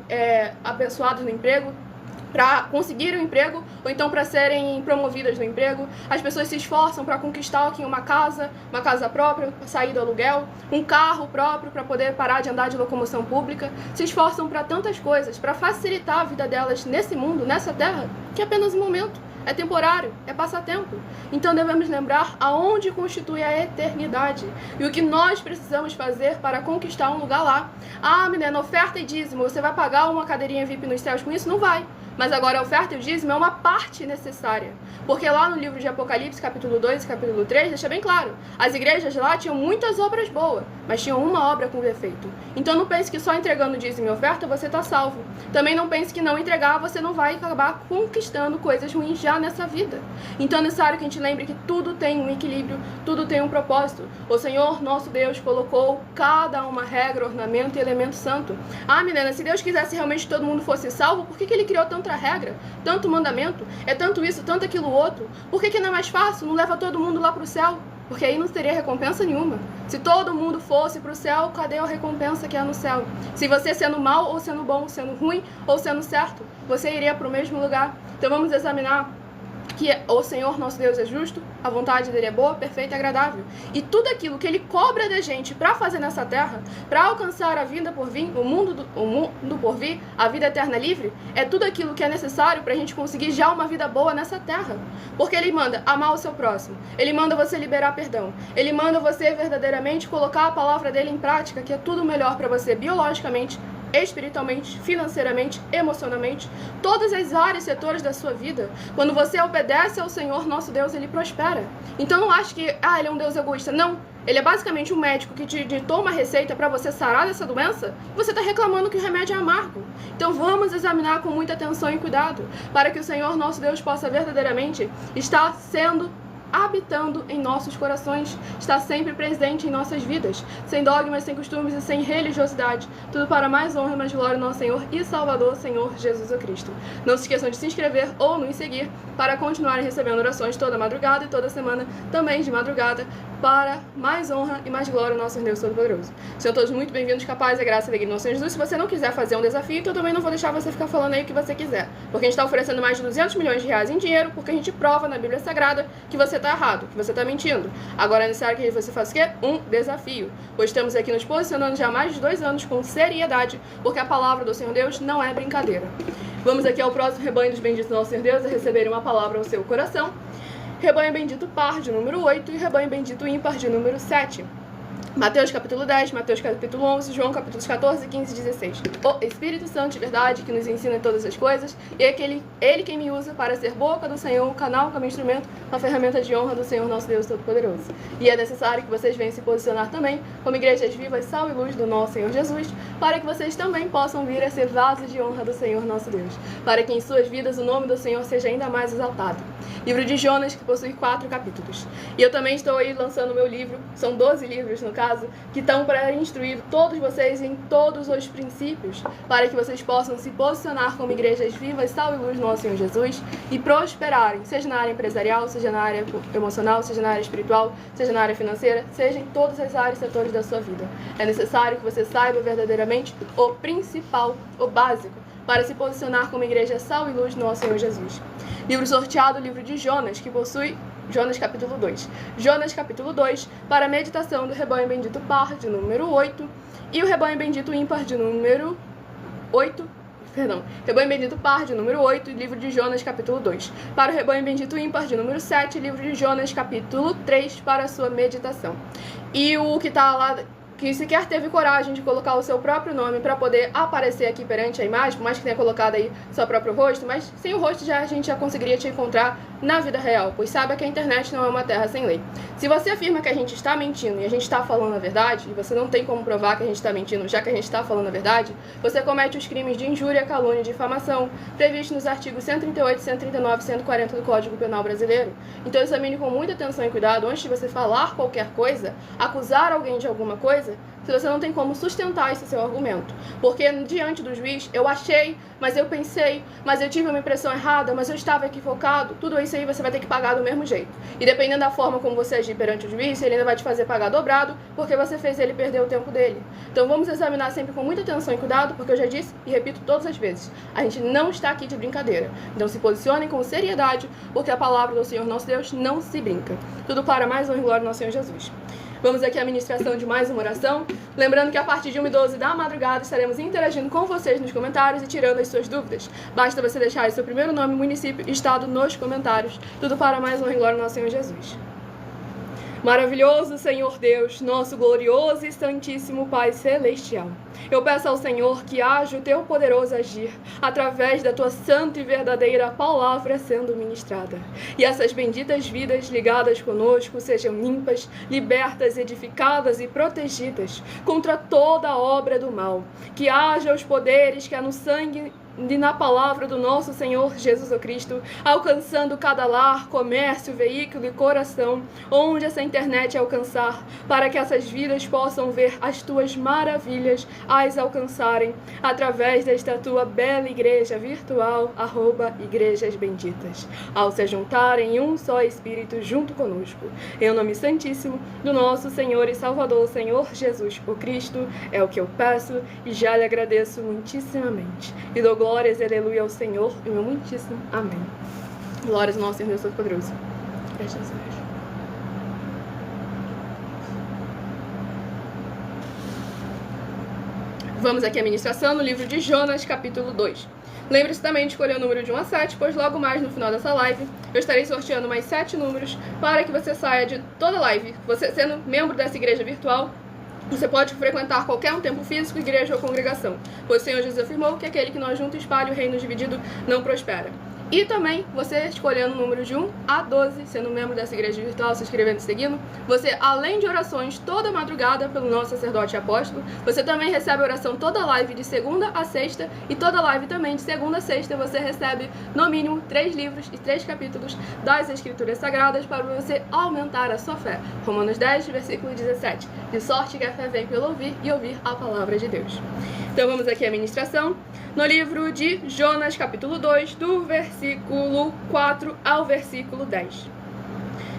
abençoados no emprego, para conseguir um emprego, ou então para serem promovidas no emprego. As pessoas se esforçam para conquistar aqui uma casa própria, sair do aluguel, um carro próprio para poder parar de andar de locomoção pública. Se esforçam para tantas coisas, para facilitar a vida delas nesse mundo, nessa terra, que é apenas um momento. É temporário, é passatempo. Então devemos lembrar aonde constitui a eternidade e o que nós precisamos fazer para conquistar um lugar lá. Ah, menina, oferta e dízimo, você vai pagar uma cadeirinha VIP nos céus com isso? Não vai. Mas agora a oferta e o dízimo é uma parte necessária. Porque lá no livro de Apocalipse, capítulo 2 e capítulo 3, deixa bem claro. As igrejas lá tinham muitas obras boas, mas tinham uma obra com defeito. Então não pense que só entregando dízimo e oferta você está salvo. Também não pense que não entregar você não vai acabar conquistando coisas ruins já nessa vida. Então é necessário que a gente lembre que tudo tem um equilíbrio, tudo tem um propósito. O Senhor, nosso Deus, colocou cada uma regra, ornamento e elemento santo. Ah, menina, se Deus quisesse realmente que todo mundo fosse salvo, por que Ele criou tanta regra, tanto mandamento? É tanto isso, tanto aquilo outro? Por que não é mais fácil? Não leva todo mundo lá para o céu? porque aí não teria recompensa nenhuma. Se todo mundo fosse para o céu, cadê a recompensa que é no céu? Se você sendo mal ou sendo bom, sendo ruim ou sendo certo, você iria para o mesmo lugar. Então vamos examinar que o Senhor nosso Deus é justo, a vontade dele é boa, perfeita e agradável. E tudo aquilo que ele cobra da gente para fazer nessa terra, para alcançar a vida por vir, o mundo por vir, a vida eterna livre, é tudo aquilo que é necessário para a gente conseguir já uma vida boa nessa terra. Porque ele manda amar o seu próximo, ele manda você liberar perdão, ele manda você verdadeiramente colocar a palavra dele em prática, que é tudo melhor para você biologicamente, espiritualmente, financeiramente, emocionalmente, todas as áreas, setores da sua vida. Quando você obedece ao Senhor nosso Deus, ele prospera. Então não ache que ele é um Deus egoísta. Não, ele é basicamente um médico que te ditou uma receita para você sarar dessa doença. Você está reclamando que o remédio é amargo. Então vamos examinar com muita atenção e cuidado, para que o Senhor nosso Deus possa verdadeiramente estar habitando em nossos corações, está sempre presente em nossas vidas, sem dogmas, sem costumes e sem religiosidade, tudo para mais honra e mais glória do nosso Senhor e Salvador, Senhor Jesus Cristo. Não se esqueçam de se inscrever ou nos seguir para continuarem recebendo orações toda madrugada e toda semana, também de madrugada, para mais honra e mais glória do nosso Deus Todo-Poderoso. Sejam todos muito bem-vindos, capazes, a graça e a alegria do nosso Senhor Jesus. Se você não quiser fazer um desafio, então eu também não vou deixar você ficar falando aí o que você quiser, porque a gente está oferecendo mais de 200 milhões de reais em dinheiro, porque a gente prova na Bíblia Sagrada que você está errado, que você está mentindo. Agora é necessário que você faça o quê? Um desafio. Pois estamos aqui nos posicionando já há mais de 2 anos com seriedade, porque a palavra do Senhor Deus não é brincadeira. Vamos aqui ao próximo rebanho dos benditos do nosso Senhor Deus a receber uma palavra ao seu coração. Rebanho bendito par de número 8 e rebanho bendito ímpar de número 7. Mateus capítulo 10, Mateus capítulo 11, João capítulos 14, 15 e 16. O Espírito Santo de verdade que nos ensina todas as coisas, e é ele quem me usa para ser boca do Senhor, o canal como instrumento, uma ferramenta de honra do Senhor nosso Deus Todo-Poderoso. E é necessário que vocês venham se posicionar também como igrejas vivas, sal e luz do nosso Senhor Jesus, para que vocês também possam vir a ser vasos de honra do Senhor nosso Deus, para que em suas vidas o nome do Senhor seja ainda mais exaltado. Livro de Jonas, que possui 4 capítulos. E eu também estou aí lançando o meu livro, são 12 livros no caso, que estão para instruir todos vocês em todos os princípios, para que vocês possam se posicionar como igrejas vivas, sal e luz do nosso Senhor Jesus, e prosperarem, seja na área empresarial, seja na área emocional, seja na área espiritual, seja na área financeira, seja em todas as áreas e setores da sua vida. É necessário que você saiba verdadeiramente o principal, o básico, para se posicionar como igreja sal e luz do nosso Senhor Jesus. Livro sorteado, livro de Jonas, que possui Jonas capítulo 2. Jonas capítulo 2, para a meditação do rebanho bendito par de número 8 e o rebanho bendito ímpar de número 8. Rebanho bendito par de número 8 e livro de Jonas capítulo 2. Para o rebanho bendito ímpar de número 7, livro de Jonas capítulo 3, para a sua meditação. E o que está lá, que sequer teve coragem de colocar o seu próprio nome para poder aparecer aqui perante a imagem, por mais que tenha colocado aí seu próprio rosto, mas sem o rosto a gente já conseguiria te encontrar na vida real, pois saiba que a internet não é uma terra sem lei. Se você afirma que a gente está mentindo e a gente está falando a verdade, e você não tem como provar que a gente está mentindo, já que a gente está falando a verdade, você comete os crimes de injúria, calúnia e difamação, previstos nos artigos 138, 139 e 140 do Código Penal Brasileiro. Então examine com muita atenção e cuidado antes de você falar qualquer coisa, acusar alguém de alguma coisa, se você não tem como sustentar esse seu argumento. Porque diante do juiz, eu achei, mas eu pensei, mas eu tive uma impressão errada, mas eu estava equivocado, tudo isso aí você vai ter que pagar do mesmo jeito. E dependendo da forma como você agir perante o juiz, ele ainda vai te fazer pagar dobrado, porque você fez ele perder o tempo dele. Então vamos examinar sempre com muita atenção e cuidado, porque eu já disse e repito todas as vezes, a gente não está aqui de brincadeira. Então se posicionem com seriedade, porque a palavra do Senhor nosso Deus não se brinca. Tudo para mais honra e glória do nosso Senhor Jesus. Vamos aqui à ministração de mais uma oração. Lembrando que a partir de 1h12 da madrugada estaremos interagindo com vocês nos comentários e tirando as suas dúvidas. Basta você deixar seu primeiro nome, município e estado nos comentários. Tudo para mais honra e glória do nosso Senhor Jesus. Maravilhoso Senhor Deus, nosso glorioso e santíssimo Pai Celestial. Eu peço ao Senhor que haja o teu poderoso agir através da tua santa e verdadeira palavra sendo ministrada. E essas benditas vidas ligadas conosco sejam limpas, libertas, edificadas e protegidas contra toda a obra do mal. Que haja os poderes que há no sangue e na palavra do nosso Senhor Jesus Cristo, alcançando cada lar, comércio, veículo e coração, onde essa internet alcançar, para que essas vidas possam ver as tuas maravilhas, as alcançarem através desta tua bela igreja virtual, @Igrejas Benditas, ao se juntarem em um só Espírito junto conosco. Em nome santíssimo do nosso Senhor e Salvador, Senhor Jesus o Cristo, é o que eu peço e já lhe agradeço muitíssimamente. E dou glórias e aleluia ao Senhor e meu muitíssimo amém. Glórias ao nosso Senhor Deus Todo-Poderoso. Graças a Deus. Vamos aqui à ministração no livro de Jonas, capítulo 2. Lembre-se também de escolher o número de 1 a 7, pois logo mais no final dessa live eu estarei sorteando mais 7 números para que você saia de toda live. Você sendo membro dessa igreja virtual, você pode frequentar qualquer templo físico, igreja ou congregação, pois o Senhor Jesus afirmou que aquele que não ajunta e espalha o reino dividido não prospera. E também, você escolhendo o número de 1 a 12, sendo membro dessa igreja virtual, se inscrevendo e seguindo, você, além de orações toda madrugada pelo nosso sacerdote e apóstolo, você também recebe oração toda live de segunda a sexta, e toda live também de segunda a sexta você recebe, no mínimo, 3 livros e 3 capítulos das Escrituras Sagradas para você aumentar a sua fé. Romanos 10, versículo 17. De sorte que a fé vem pelo ouvir e ouvir a palavra de Deus. Então vamos aqui à ministração no livro de Jonas, capítulo 2, do versículo 4 ao versículo 10.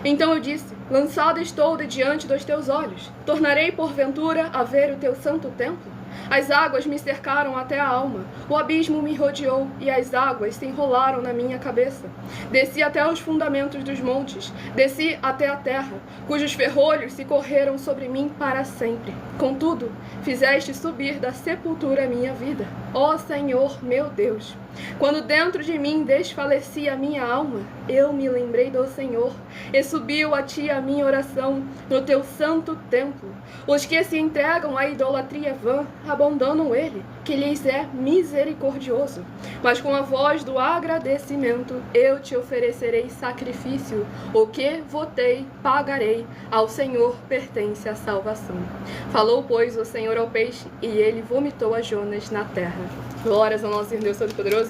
Então eu disse: lançado estou de diante dos teus olhos, tornarei porventura a ver o teu santo templo? As águas me cercaram até a alma, o abismo me rodeou e as águas se enrolaram na minha cabeça. Desci até os fundamentos dos montes, desci até a terra, cujos ferrolhos se correram sobre mim para sempre. Contudo, fizeste subir da sepultura a minha vida, ó Senhor meu Deus. Quando dentro de mim desfalecia a minha alma, eu me lembrei do Senhor, e subiu a ti a minha oração no teu santo templo. Os que se entregam à idolatria vã abandonam ele, que lhes é misericordioso. Mas com a voz do agradecimento eu te oferecerei sacrifício, o que votei, pagarei, ao Senhor pertence a salvação. Falou, pois, o Senhor ao peixe, e ele vomitou a Jonas na terra. Glórias ao nosso Senhor Deus Todo-Poderoso.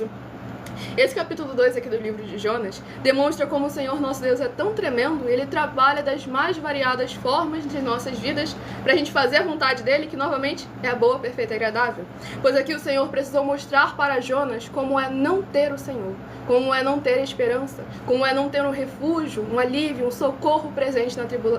Esse capítulo 2 aqui do livro de Jonas demonstra como o Senhor nosso Deus é tão tremendo e Ele trabalha das mais variadas formas de nossas vidas para a gente fazer a vontade dEle, que novamente é a boa, perfeita e agradável. Pois aqui o Senhor precisou mostrar para Jonas como é não ter o Senhor, como é não ter esperança, como é não ter um refúgio, um alívio, um socorro presente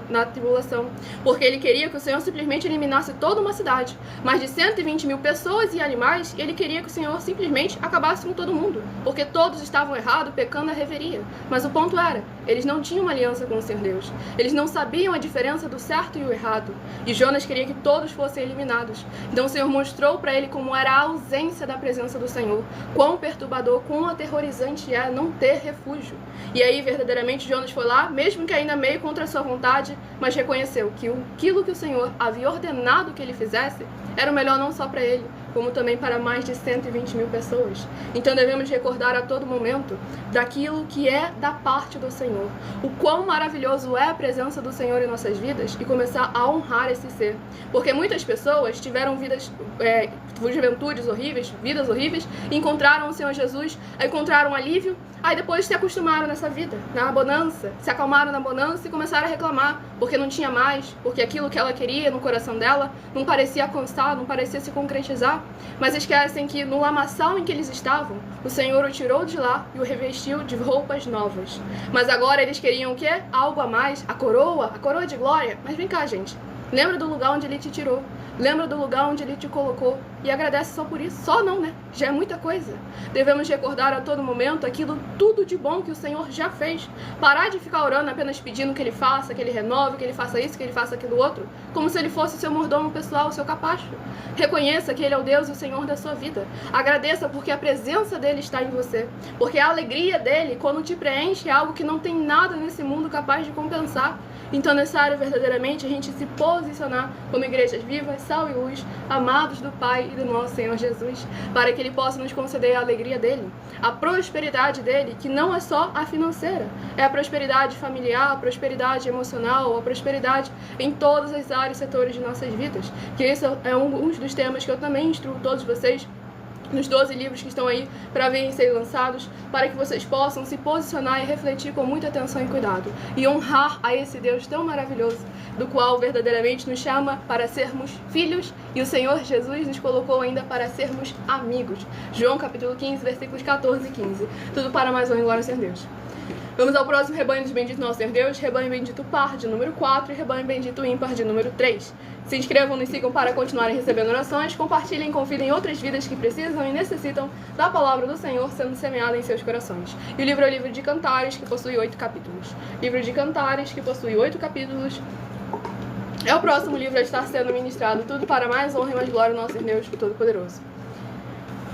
na tribulação. Porque Ele queria que o Senhor simplesmente eliminasse toda uma cidade, mais de 120 mil pessoas e animais, e Ele queria que o Senhor simplesmente acabasse com todo mundo, porque todos estavam errados, pecando a reveria. Mas o ponto era, eles não tinham uma aliança com o Senhor Deus. Eles não sabiam a diferença do certo e o errado. E Jonas queria que todos fossem eliminados. Então o Senhor mostrou para ele como era a ausência da presença do Senhor, quão perturbador, quão aterrorizante é não ter refúgio. E aí, verdadeiramente, Jonas foi lá, mesmo que ainda meio contra a sua vontade, mas reconheceu que aquilo que o Senhor havia ordenado que ele fizesse era o melhor não só para ele, como também para mais de 120 mil pessoas. Então devemos recordar a todo momento daquilo que é da parte do Senhor, o quão maravilhoso é a presença do Senhor em nossas vidas e começar a honrar esse ser. Porque muitas pessoas tiveram juventudes horríveis, vidas horríveis, encontraram o Senhor Jesus, encontraram alívio, aí depois se acostumaram nessa vida, na bonança, se acalmaram na bonança e começaram a reclamar, porque não tinha mais, porque aquilo que ela queria no coração dela não parecia constar, não parecia se concretizar. Mas esquecem que no lamaçal em que eles estavam, o Senhor o tirou de lá e o revestiu de roupas novas. Mas agora eles queriam o quê? Algo a mais, a coroa de glória. Mas vem cá, gente, lembra do lugar onde Ele te tirou, lembra do lugar onde Ele te colocou e agradece só por isso. Só não, né? Já é muita coisa. Devemos recordar a todo momento aquilo tudo de bom que o Senhor já fez. Parar de ficar orando apenas pedindo que Ele faça, que Ele renove, que Ele faça isso, que Ele faça aquilo outro, como se Ele fosse o seu mordomo pessoal, o seu capacho. Reconheça que Ele é o Deus e o Senhor da sua vida. Agradeça porque a presença dEle está em você. Porque a alegria dEle, quando te preenche, é algo que não tem nada nesse mundo capaz de compensar. Então é necessário verdadeiramente a gente se posicionar como igrejas vivas, sal e luz, amados do Pai e do nosso Senhor Jesus, para que Ele possa nos conceder a alegria dEle, a prosperidade dEle, que não é só a financeira, é a prosperidade familiar, a prosperidade emocional, a prosperidade em todas as áreas e setores de nossas vidas, que esse é um dos temas que eu também instruo todos vocês nos 12 livros que estão aí para virem ser lançados, para que vocês possam se posicionar e refletir com muita atenção e cuidado, e honrar a esse Deus tão maravilhoso, do qual verdadeiramente nos chama para sermos filhos, e o Senhor Jesus nos colocou ainda para sermos amigos. João capítulo 15, versículos 14 e 15. Tudo para mais honra e glória ao Senhor Deus. Vamos ao próximo rebanho dos benditos nosso Senhor Deus, rebanho bendito par de número 4 e rebanho bendito ímpar de número 3. Se inscrevam, nos sigam para continuarem recebendo orações, compartilhem e confiem em outras vidas que precisam e necessitam da palavra do Senhor sendo semeada em seus corações. E o livro é o livro de Cantares, que possui 8 capítulos. Livro de Cantares, que possui 8 capítulos. É o próximo livro a estar sendo ministrado, tudo para mais honra e mais glória ao nosso Deus Todo-Poderoso.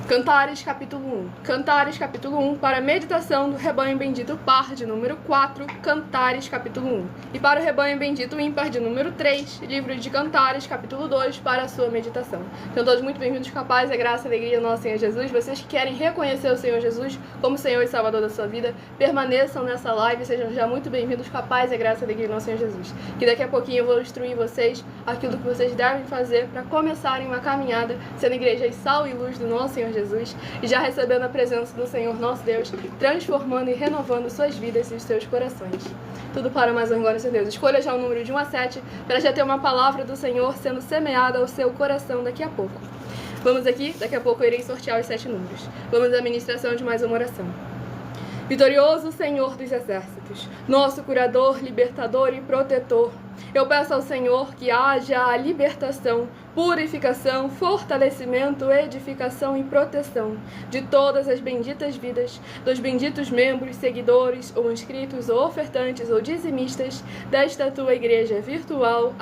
Cantares, capítulo 1. Cantares, capítulo 1, para a meditação do rebanho bendito par de número 4, Cantares, capítulo 1. E para o rebanho bendito ímpar de número 3, livro de Cantares, capítulo 2, para a sua meditação. Sejam todos muito bem-vindos, com a paz, a graça e a alegria do nosso Senhor Jesus. Vocês que querem reconhecer o Senhor Jesus como Senhor e Salvador da sua vida, permaneçam nessa live, sejam já muito bem-vindos, com a paz, a graça e a alegria do nosso Senhor Jesus. Que daqui a pouquinho eu vou instruir vocês aquilo que vocês devem fazer para começarem uma caminhada, sendo igreja sal e luz do nosso Senhor Jesus, e já recebendo a presença do Senhor nosso Deus, transformando e renovando suas vidas e os seus corações. Tudo para mais honra e glória ao Senhor Deus. Escolha já o número de 1 a 7, para já ter uma palavra do Senhor sendo semeada ao seu coração daqui a pouco. Vamos aqui, daqui a pouco eu irei sortear os 7 números. Vamos à ministração de mais uma oração. Vitorioso Senhor dos exércitos, nosso curador, libertador e protetor, eu peço ao Senhor que haja a libertação, purificação, fortalecimento, edificação e proteção de todas as benditas vidas, dos benditos membros, seguidores, ou inscritos, ou ofertantes, ou dizimistas desta tua igreja virtual,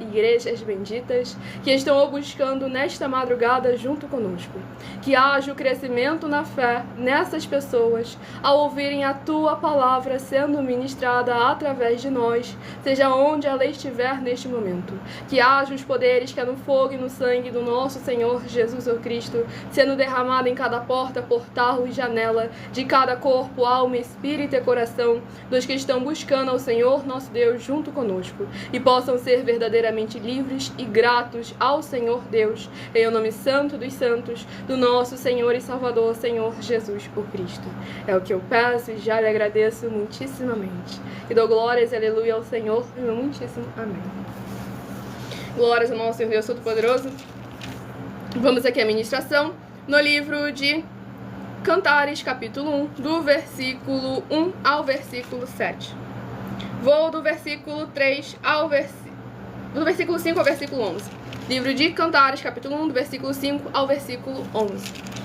@Igrejas Benditas, que estão o buscando nesta madrugada junto conosco. Que haja o crescimento na fé nessas pessoas, ao ouvirem a tua palavra sendo ministrada através de nós, seja onde ela estiver neste momento. Que haja os poderes que é no fogo e no sangue do nosso Senhor Jesus o Cristo, sendo derramado em cada porta, portal e janela, de cada corpo, alma, espírito e coração, dos que estão buscando ao Senhor nosso Deus junto conosco, e possam ser verdadeiramente livres e gratos ao Senhor Deus, em o nome santo dos santos, do nosso Senhor e Salvador, Senhor Jesus o Cristo. É o que eu peço e já lhe agradeço muitíssimamente. E dou glórias e aleluia ao Senhor, e muitíssimo amém. Glórias ao nosso Senhor Deus Todo-Poderoso. Vamos aqui à ministração no livro de Cantares, capítulo 1, do versículo 1 ao versículo 7. Vou do versículo 3 ao do versículo 5 ao versículo 11. Livro de Cantares, capítulo 1, do versículo 5 ao versículo 11.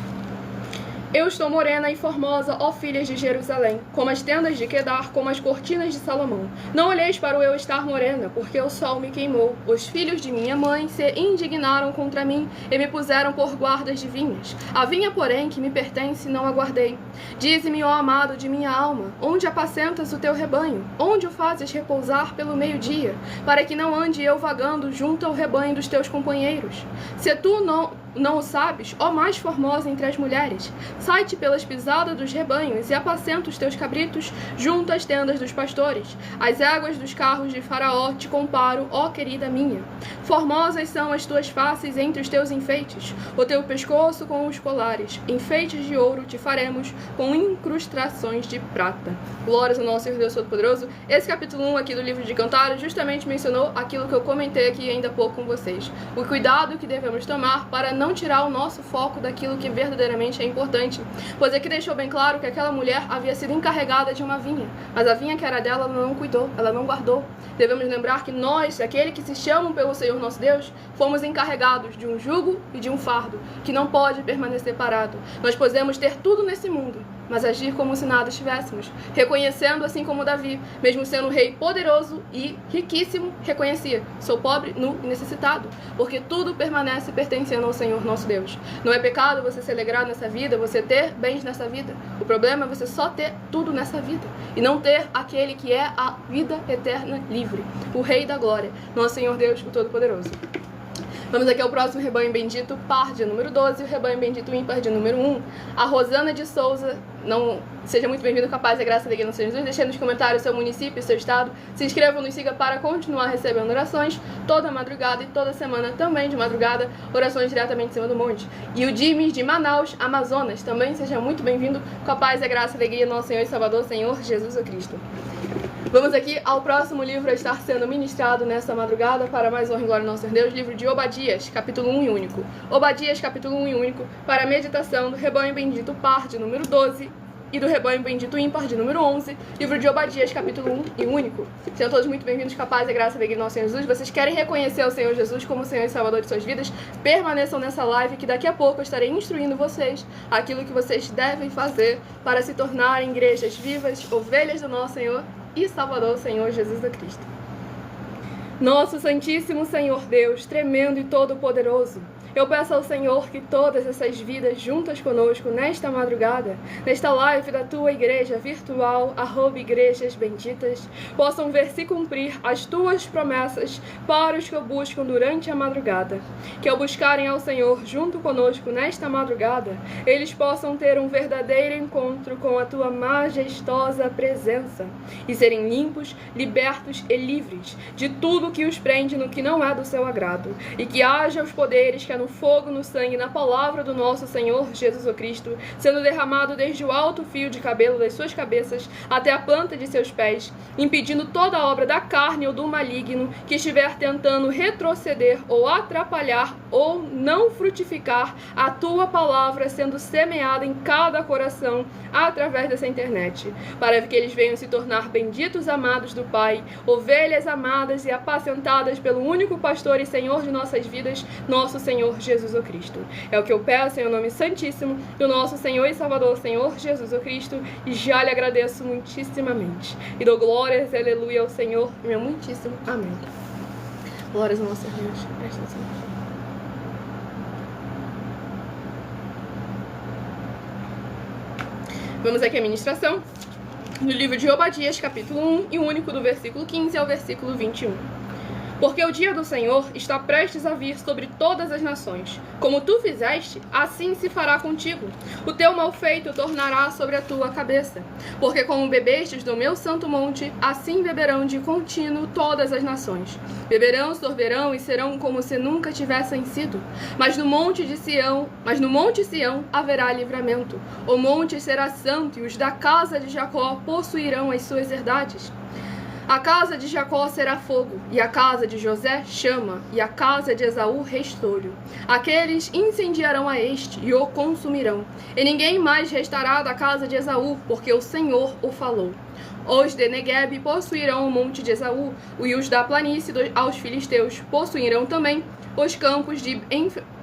Eu estou morena e formosa, ó filhas de Jerusalém, como as tendas de Quedar, como as cortinas de Salomão. Não olheis para o eu estar morena, porque o sol me queimou. Os filhos de minha mãe se indignaram contra mim e me puseram por guardas de vinhas. A vinha, porém, que me pertence, não aguardei. Dize-me, ó amado de minha alma, onde apacentas o teu rebanho? Onde o fazes repousar pelo meio-dia? Para que não ande eu vagando junto ao rebanho dos teus companheiros. Se tu não o sabes, ó mais formosa entre as mulheres, sai-te pelas pisadas dos rebanhos e apacenta os teus cabritos junto às tendas dos pastores. As éguas dos carros de Faraó te comparo, ó querida minha. Formosas são as tuas faces entre os teus enfeites, o teu pescoço com os colares. Enfeites de ouro te faremos com incrustações de prata. Glórias ao nosso Senhor Deus Todo-Poderoso. Esse capítulo 1 aqui do livro de Cantares justamente mencionou aquilo que eu comentei aqui ainda há pouco com vocês. O cuidado que devemos tomar para não tirar o nosso foco daquilo que verdadeiramente é importante. Pois aqui deixou bem claro que aquela mulher havia sido encarregada de uma vinha, mas a vinha que era dela, ela não cuidou, ela não guardou. Devemos lembrar que nós, aquele que se chamam pelo Senhor nosso Deus, fomos encarregados de um jugo e de um fardo, que não pode permanecer parado. Nós podemos ter tudo nesse mundo, mas agir como se nada estivéssemos, reconhecendo assim como Davi, mesmo sendo um rei poderoso e riquíssimo, reconhecia: sou pobre, nu e necessitado, porque tudo permanece pertencendo ao Senhor nosso Deus. Não é pecado você se alegrar nessa vida, você ter bens nessa vida. O problema é você só ter tudo nessa vida e não ter aquele que é a vida eterna livre, o Rei da Glória, nosso Senhor Deus, o Todo-Poderoso. Vamos aqui ao próximo rebanho bendito par de número 12, o rebanho bendito ímpar de número 1. A Rosana de Souza Seja muito bem-vindo com a paz e a graça da Igreja do Senhor Jesus. Deixe nos comentários o seu município, o seu estado. Se inscreva, nos siga para continuar recebendo orações toda madrugada e toda semana também de madrugada, orações diretamente em cima do monte. E o Dimes de Manaus, Amazonas, também seja muito bem-vindo com a paz e a graça da Igreja do nosso Senhor e Salvador, Senhor Jesus Cristo. Vamos aqui ao próximo livro a estar sendo ministrado nesta madrugada para mais honra e glória ao nosso Deus, livro de Obadias, capítulo 1 e único. Obadias, capítulo 1 e único, para a meditação do rebanho bendito par de número 12 e do rebanho bendito ímpar de número 11, livro de Obadias, capítulo 1 e único. Sejam todos muito bem-vindos com a paz e a graça da Igreja do nosso Senhor Jesus. Vocês querem reconhecer o Senhor Jesus como Senhor e Salvador de suas vidas? Permaneçam nessa live que daqui a pouco eu estarei instruindo vocês aquilo que vocês devem fazer para se tornarem igrejas vivas, ovelhas do nosso Senhor e Salvador, Senhor Jesus Cristo. Nosso Santíssimo Senhor Deus, tremendo e todo-poderoso, eu peço ao Senhor que todas essas vidas juntas conosco nesta madrugada, nesta live da tua igreja virtual, @igrejas benditas, possam ver se cumprir as tuas promessas para os que o buscam durante a madrugada. Que ao buscarem ao Senhor junto conosco nesta madrugada, eles possam ter um verdadeiro encontro com a tua majestosa presença e serem limpos, libertos e livres de tudo que os prende no que não é do seu agrado, e que haja os poderes que no fogo, no sangue, na palavra do nosso Senhor Jesus Cristo, sendo derramado desde o alto fio de cabelo das suas cabeças até a planta de seus pés, impedindo toda a obra da carne ou do maligno que estiver tentando retroceder ou atrapalhar ou não frutificar a tua palavra sendo semeada em cada coração através dessa internet, para que eles venham se tornar benditos amados do Pai, ovelhas amadas e apacentadas pelo único pastor e Senhor de nossas vidas, nosso Senhor Jesus Cristo. É o que eu peço em nome santíssimo do nosso Senhor e Salvador, Senhor Jesus Cristo, e já lhe agradeço muitíssimamente. E dou glórias, aleluia, ao Senhor, meu muitíssimo amém. Glórias ao nosso Deus. Presta atenção. Vamos aqui à ministração no livro de Obadias, capítulo 1 e único, do versículo 15 ao versículo 21. Porque o dia do Senhor está prestes a vir sobre todas as nações. Como tu fizeste, assim se fará contigo. O teu malfeito tornará sobre a tua cabeça. Porque como bebestes do meu santo monte, assim beberão de contínuo todas as nações. Beberão, sorverão e serão como se nunca tivessem sido. Mas no monte Sião haverá livramento. O monte será santo e os da casa de Jacó possuirão as suas herdades. A casa de Jacó será fogo, e a casa de José chama, e a casa de Esaú restolho. Aqueles incendiarão a este e o consumirão, e ninguém mais restará da casa de Esaú, porque o Senhor o falou. Os de Negueb possuirão o monte de Esaú, e os da planície aos filisteus possuirão também os campos de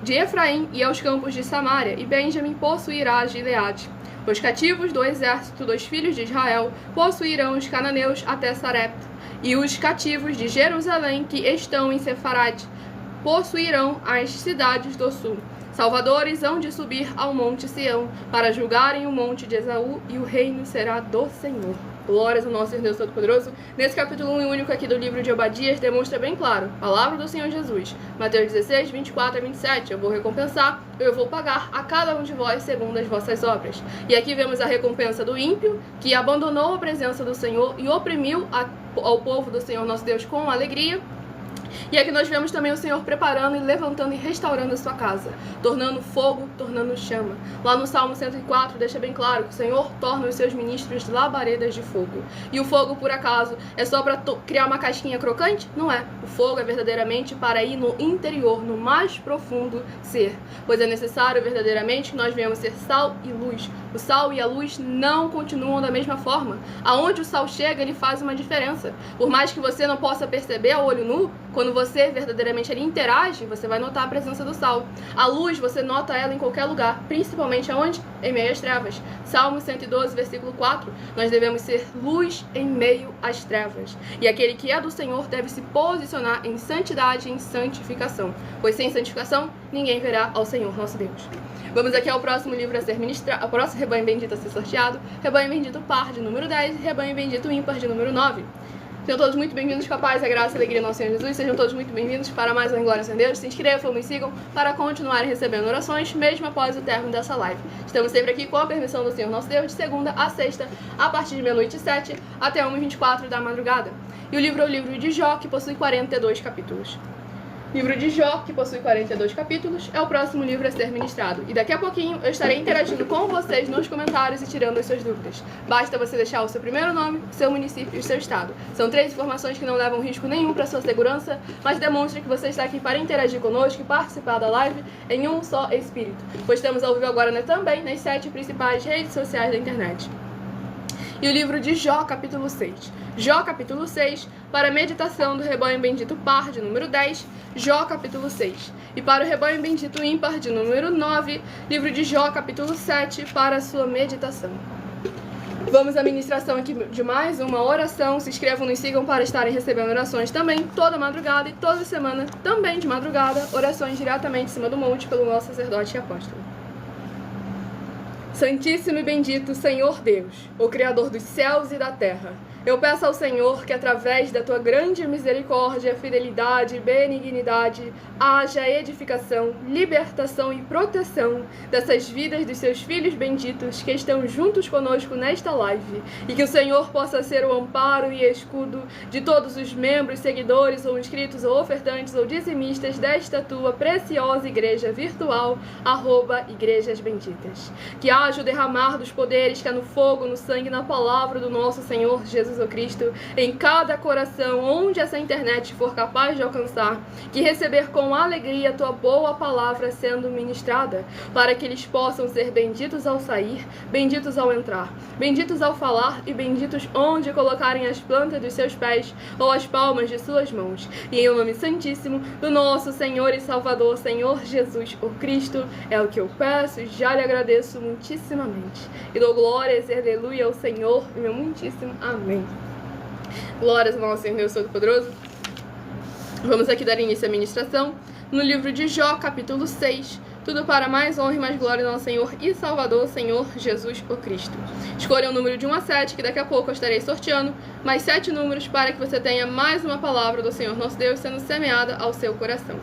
Efraim e aos campos de Samaria, e Benjamim possuirá Gileade. Os cativos do exército dos filhos de Israel possuirão os cananeus até Sarepta, e os cativos de Jerusalém que estão em Sefarade possuirão as cidades do sul. Salvadores hão de subir ao monte Sião para julgarem o monte de Esaú, e o reino será do Senhor. Glórias ao nosso Deus Todo-Poderoso. Nesse capítulo 1 e único aqui do livro de Obadias, demonstra bem claro, palavra do Senhor Jesus. Mateus 16, 24 a 27. Eu vou recompensar, eu vou pagar a cada um de vós segundo as vossas obras. E aqui vemos a recompensa do ímpio, que abandonou a presença do Senhor e oprimiu ao povo do Senhor nosso Deus com alegria. E aqui nós vemos também o Senhor preparando e levantando e restaurando a sua casa, tornando fogo, tornando chama. Lá no Salmo 104 deixa bem claro que o Senhor torna os seus ministros labaredas de fogo. E o fogo, por acaso, é só para criar uma casquinha crocante? Não é. O fogo é verdadeiramente para ir no interior, no mais profundo ser. Pois é necessário verdadeiramente que nós venhamos ser sal e luz. O sal e a luz não continuam da mesma forma. Aonde o sal chega, ele faz uma diferença. Por mais que você não possa perceber a olho nu, quando você verdadeiramente ele interage, você vai notar a presença do sal. A luz, você nota ela em qualquer lugar, principalmente aonde? Em meio às trevas. Salmo 112, versículo 4, nós devemos ser luz em meio às trevas. E aquele que é do Senhor deve se posicionar em santidade e em santificação, pois sem santificação, ninguém verá ao Senhor nosso Deus. Vamos aqui ao próximo livro a ser ministrado, ao próximo rebanho bendito a ser sorteado, rebanho bendito par de número 10 e rebanho bendito ímpar de número 9. Sejam todos muito bem-vindos com a paz, a graça e a alegria do nosso Senhor Jesus. Sejam todos muito bem-vindos para mais uma Glória a Deus. Se inscrevam e sigam para continuarem recebendo orações, mesmo após o término dessa live. Estamos sempre aqui com a permissão do Senhor nosso Deus, de segunda a sexta, a partir de meia-noite e 7 até 1h24 da madrugada. E o livro é o livro de Jó, que possui 42 capítulos. O livro de Jó, que possui 42 capítulos, é o próximo livro a ser ministrado. E daqui a pouquinho eu estarei interagindo com vocês nos comentários e tirando as suas dúvidas. Basta você deixar o seu primeiro nome, seu município e o seu estado. São 3 informações que não levam risco nenhum para sua segurança, mas demonstram que você está aqui para interagir conosco e participar da live em um só espírito. Pois estamos ao vivo agora, né, também nas 7 principais redes sociais da internet. E o livro de Jó, capítulo 6. Jó, capítulo 6, para a meditação do rebanho bendito par, de número 10, Jó, capítulo 6. E para o rebanho bendito ímpar, de número 9, livro de Jó, capítulo 7, para a sua meditação. Vamos à ministração aqui de mais uma oração. Se inscrevam e nos sigam para estarem recebendo orações também toda madrugada e toda semana, também de madrugada, orações diretamente em cima do monte pelo nosso sacerdote e apóstolo. Santíssimo e bendito Senhor Deus, o Criador dos céus e da terra, eu peço ao Senhor que, através da tua grande misericórdia, fidelidade e benignidade, haja edificação, libertação e proteção dessas vidas dos seus filhos benditos que estão juntos conosco nesta live, e que o Senhor possa ser o amparo e escudo de todos os membros, seguidores ou inscritos ou ofertantes ou dizimistas desta tua preciosa igreja virtual, @Igrejas Benditas. Que haja o derramar dos poderes que há no fogo, no sangue e na palavra do nosso Senhor Jesus Cristo em cada coração onde essa internet for capaz de alcançar, que receber com alegria a tua boa palavra sendo ministrada, para que eles possam ser benditos ao sair, benditos ao entrar, benditos ao falar e benditos onde colocarem as plantas dos seus pés ou as palmas de suas mãos. E em o nome santíssimo do nosso Senhor e Salvador, Senhor Jesus o Cristo, é o que eu peço e já lhe agradeço muitíssimamente. E dou glórias e aleluia ao Senhor, e meu muitíssimo amém. Glórias ao nosso Senhor Deus Todo-Poderoso. Vamos aqui dar início à ministração no livro de Jó, capítulo 6. Tudo para mais honra e mais glória do nosso Senhor e Salvador, Senhor Jesus o Cristo. Escolha o número de 1 a 7, que daqui a pouco eu estarei sorteando mais 7 números para que você tenha mais uma palavra do Senhor nosso Deus sendo semeada ao seu coração.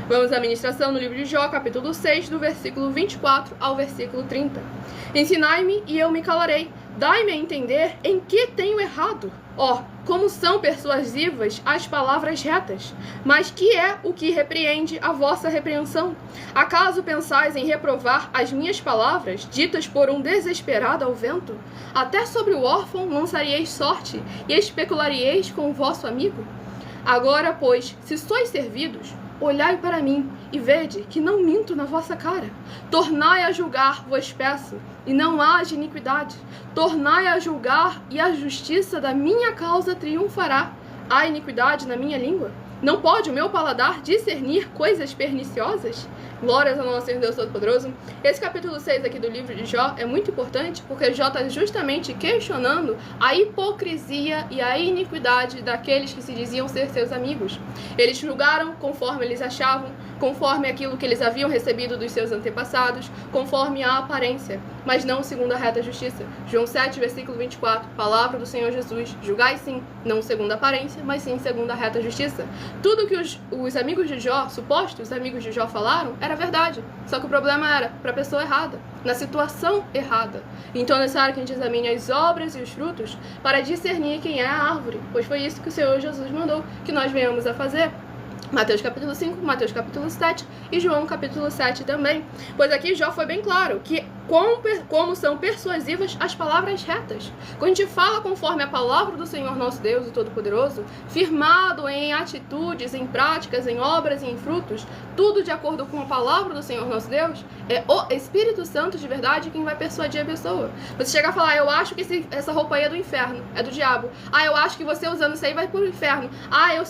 Vamos à ministração no livro de Jó, capítulo 6, do versículo 24 ao versículo 30. Ensinai-me e eu me calarei. Dai-me a entender em que tenho errado. Como são persuasivas as palavras retas. Mas que é o que repreende a vossa repreensão? Acaso pensais em reprovar as minhas palavras, ditas por um desesperado ao vento? Até sobre o órfão lançaríeis sorte, e especularíeis com o vosso amigo? Agora, pois, se sois servidos, olhai para mim e vede que não minto na vossa cara. Tornai a julgar, vos peço, e não haja iniquidade. Tornai a julgar, e a justiça da minha causa triunfará. Há iniquidade na minha língua? Não pode o meu paladar discernir coisas perniciosas? Glórias ao nosso Senhor Deus Todo-Poderoso. Esse capítulo 6 aqui do livro de Jó é muito importante porque Jó está justamente questionando a hipocrisia e a iniquidade daqueles que se diziam ser seus amigos. Eles julgaram conforme eles achavam, conforme aquilo que eles haviam recebido dos seus antepassados, conforme a aparência, mas não segundo a reta justiça. João 7, versículo 24, palavra do Senhor Jesus, julgai sim, não segundo a aparência, mas sim segundo a reta justiça. Tudo que os amigos de Jó, supostos amigos de Jó falaram, era verdade, só que o problema era para a pessoa errada, na situação errada. Então é necessário que a gente examine as obras e os frutos para discernir quem é a árvore, pois foi isso que o Senhor Jesus mandou que nós venhamos a fazer. Mateus capítulo 5, Mateus capítulo 7 e João capítulo 7 também. Pois aqui Jó foi bem claro que como são persuasivas as palavras retas. Quando a gente fala conforme a palavra do Senhor nosso Deus, o Todo-Poderoso, firmado em atitudes, em práticas, em obras e em frutos, tudo de acordo com a palavra do Senhor nosso Deus, é o Espírito Santo de verdade quem vai persuadir a pessoa. Você chega a falar, eu acho que essa roupa aí é do inferno, é do diabo. Eu acho que você usando isso aí vai pro inferno. Eu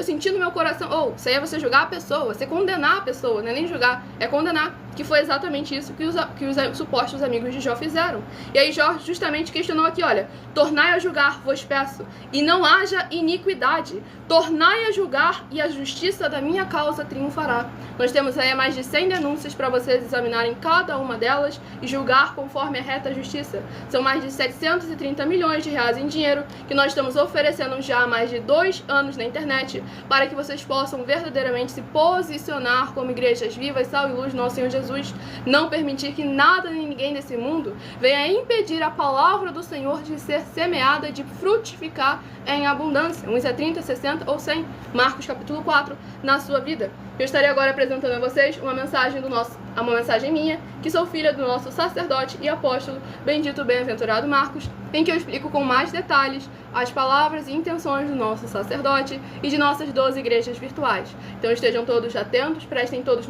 senti no meu coração. Isso aí é você julgar a pessoa, você condenar a pessoa, não é nem julgar, é condenar. que foi exatamente isso que os supostos amigos de Jó fizeram. E aí Jó justamente questionou aqui, olha, tornai a julgar, vos peço, e não haja iniquidade, tornai a julgar e a justiça da minha causa triunfará. Nós temos aí mais de 100 denúncias para vocês examinarem cada uma delas e julgar conforme a reta justiça. São mais de 730 milhões de reais em dinheiro que nós estamos oferecendo já há mais de 2 anos na internet para que vocês possam verdadeiramente se posicionar como igrejas vivas, sal e luz do nosso Senhor Jesus, não permitir que nada nem ninguém desse mundo venha impedir a palavra do Senhor de ser semeada, de frutificar em abundância, uns 30, 60 ou 100, Marcos capítulo 4, na sua vida. Eu estarei agora apresentando a vocês uma mensagem minha, que sou filha do nosso sacerdote e apóstolo, bendito bem-aventurado Marcos, em que eu explico com mais detalhes as palavras e intenções do nosso sacerdote e de nossas 12 igrejas virtuais. Então estejam todos atentos, prestem todos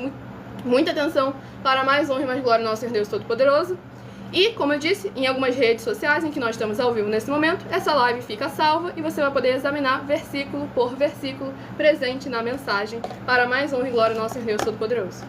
muita atenção para mais honra e mais glória ao nosso Senhor Deus Todo-Poderoso. E, como eu disse, em algumas redes sociais em que nós estamos ao vivo nesse momento, essa live fica salva e você vai poder examinar versículo por versículo presente na mensagem para mais honra e glória ao nosso Senhor Deus Todo-Poderoso.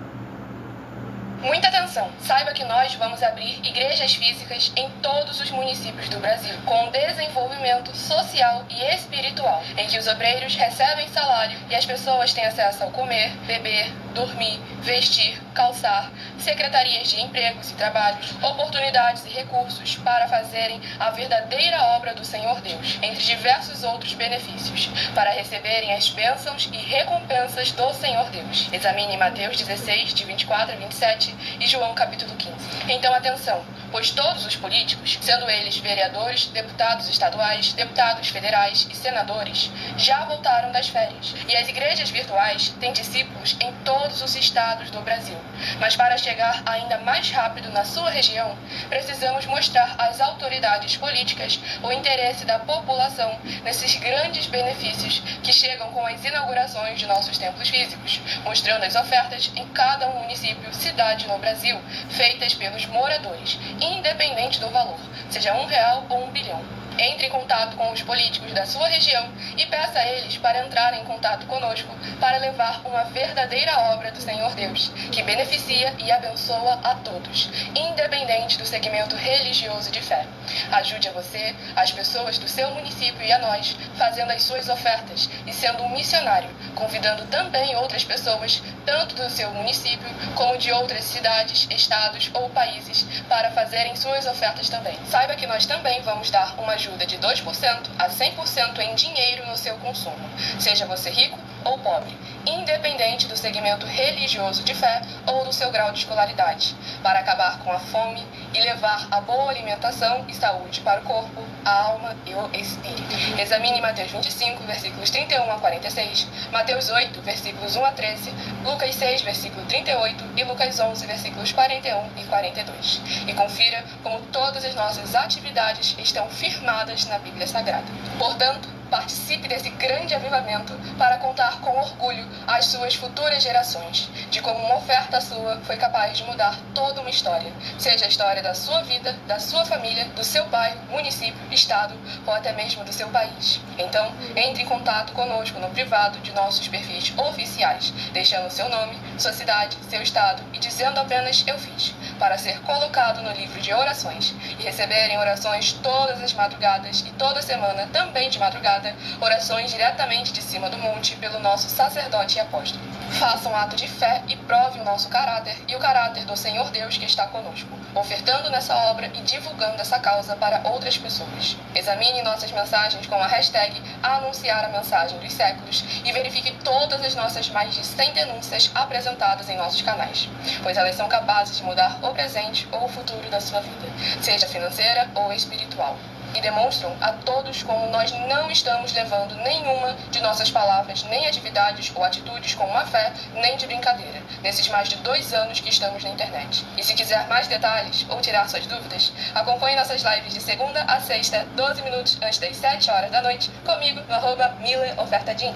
Muita atenção! Saiba que nós vamos abrir igrejas físicas em todos os municípios do Brasil, com desenvolvimento social e espiritual, em que os obreiros recebem salário e as pessoas têm acesso ao comer, beber, dormir, vestir, calçar, secretarias de empregos e trabalhos, oportunidades e recursos para fazerem a verdadeira obra do Senhor Deus, entre diversos outros benefícios, para receberem as bênçãos e recompensas do Senhor Deus. Examine Mateus 16, de 24 a 27 e João capítulo 15. Então atenção, pois todos os políticos, sendo eles vereadores, deputados estaduais, deputados federais e senadores, já voltaram das férias, e as igrejas virtuais têm discípulos em todos os estados do Brasil. Mas para chegar ainda mais rápido na sua região, precisamos mostrar às autoridades políticas o interesse da população nesses grandes benefícios que chegam com as inaugurações de nossos templos físicos, mostrando as ofertas em cada município, cidade no Brasil, feitas pelos moradores, independente do valor, seja R$1 ou 1 bilhão. Entre em contato com os políticos da sua região e peça a eles para entrar em contato conosco para levar uma verdadeira obra do Senhor Deus, que beneficia e abençoa a todos, independente do segmento religioso de fé. Ajude a você, as pessoas do seu município e a nós, fazendo as suas ofertas e sendo um missionário, convidando também outras pessoas, tanto do seu município como de outras cidades, estados ou países, para fazerem suas ofertas também. Saiba que nós também vamos dar uma ajuda de 2% a 100% em dinheiro no seu consumo, seja você rico ou pobre, independente do segmento religioso de fé ou do seu grau de escolaridade, para acabar com a fome e levar a boa alimentação e saúde para o corpo, a alma e o espírito. Examine Mateus 25, versículos 31 a 46, Mateus 8, versículos 1 a 13, Lucas 6, versículo 38 e Lucas 11, versículos 41 e 42. E confira como todas as nossas atividades estão firmadas na Bíblia Sagrada. Portanto, participe desse grande avivamento para contar com orgulho às suas futuras gerações, de como uma oferta sua foi capaz de mudar toda uma história, seja a história da sua vida, da sua família, do seu bairro, município, estado ou até mesmo do seu país. Então, entre em contato conosco no privado de nossos perfis oficiais, deixando seu nome, sua cidade, seu estado e dizendo apenas "eu fiz", para ser colocado no livro de orações e receberem orações todas as madrugadas e toda semana, também de madrugada, orações diretamente de cima do monte pelo nosso sacerdote e apóstolo. Faça um ato de fé e prove o nosso caráter e o caráter do Senhor Deus que está conosco, ofertando nessa obra e divulgando essa causa para outras pessoas. Examine nossas mensagens com a hashtag anunciar a mensagem dos séculos e verifique todas as nossas mais de 100 denúncias apresentadas em nossos canais, pois elas são capazes de mudar o presente ou o futuro da sua vida, seja financeira ou espiritual. E demonstram a todos como nós não estamos levando nenhuma de nossas palavras, nem atividades ou atitudes com má fé, nem de brincadeira, nesses mais de 2 anos que estamos na internet. E se quiser mais detalhes ou tirar suas dúvidas, acompanhe nossas lives de segunda a sexta, 12 minutos antes das 7 horas da noite, comigo no @MileOfertadim.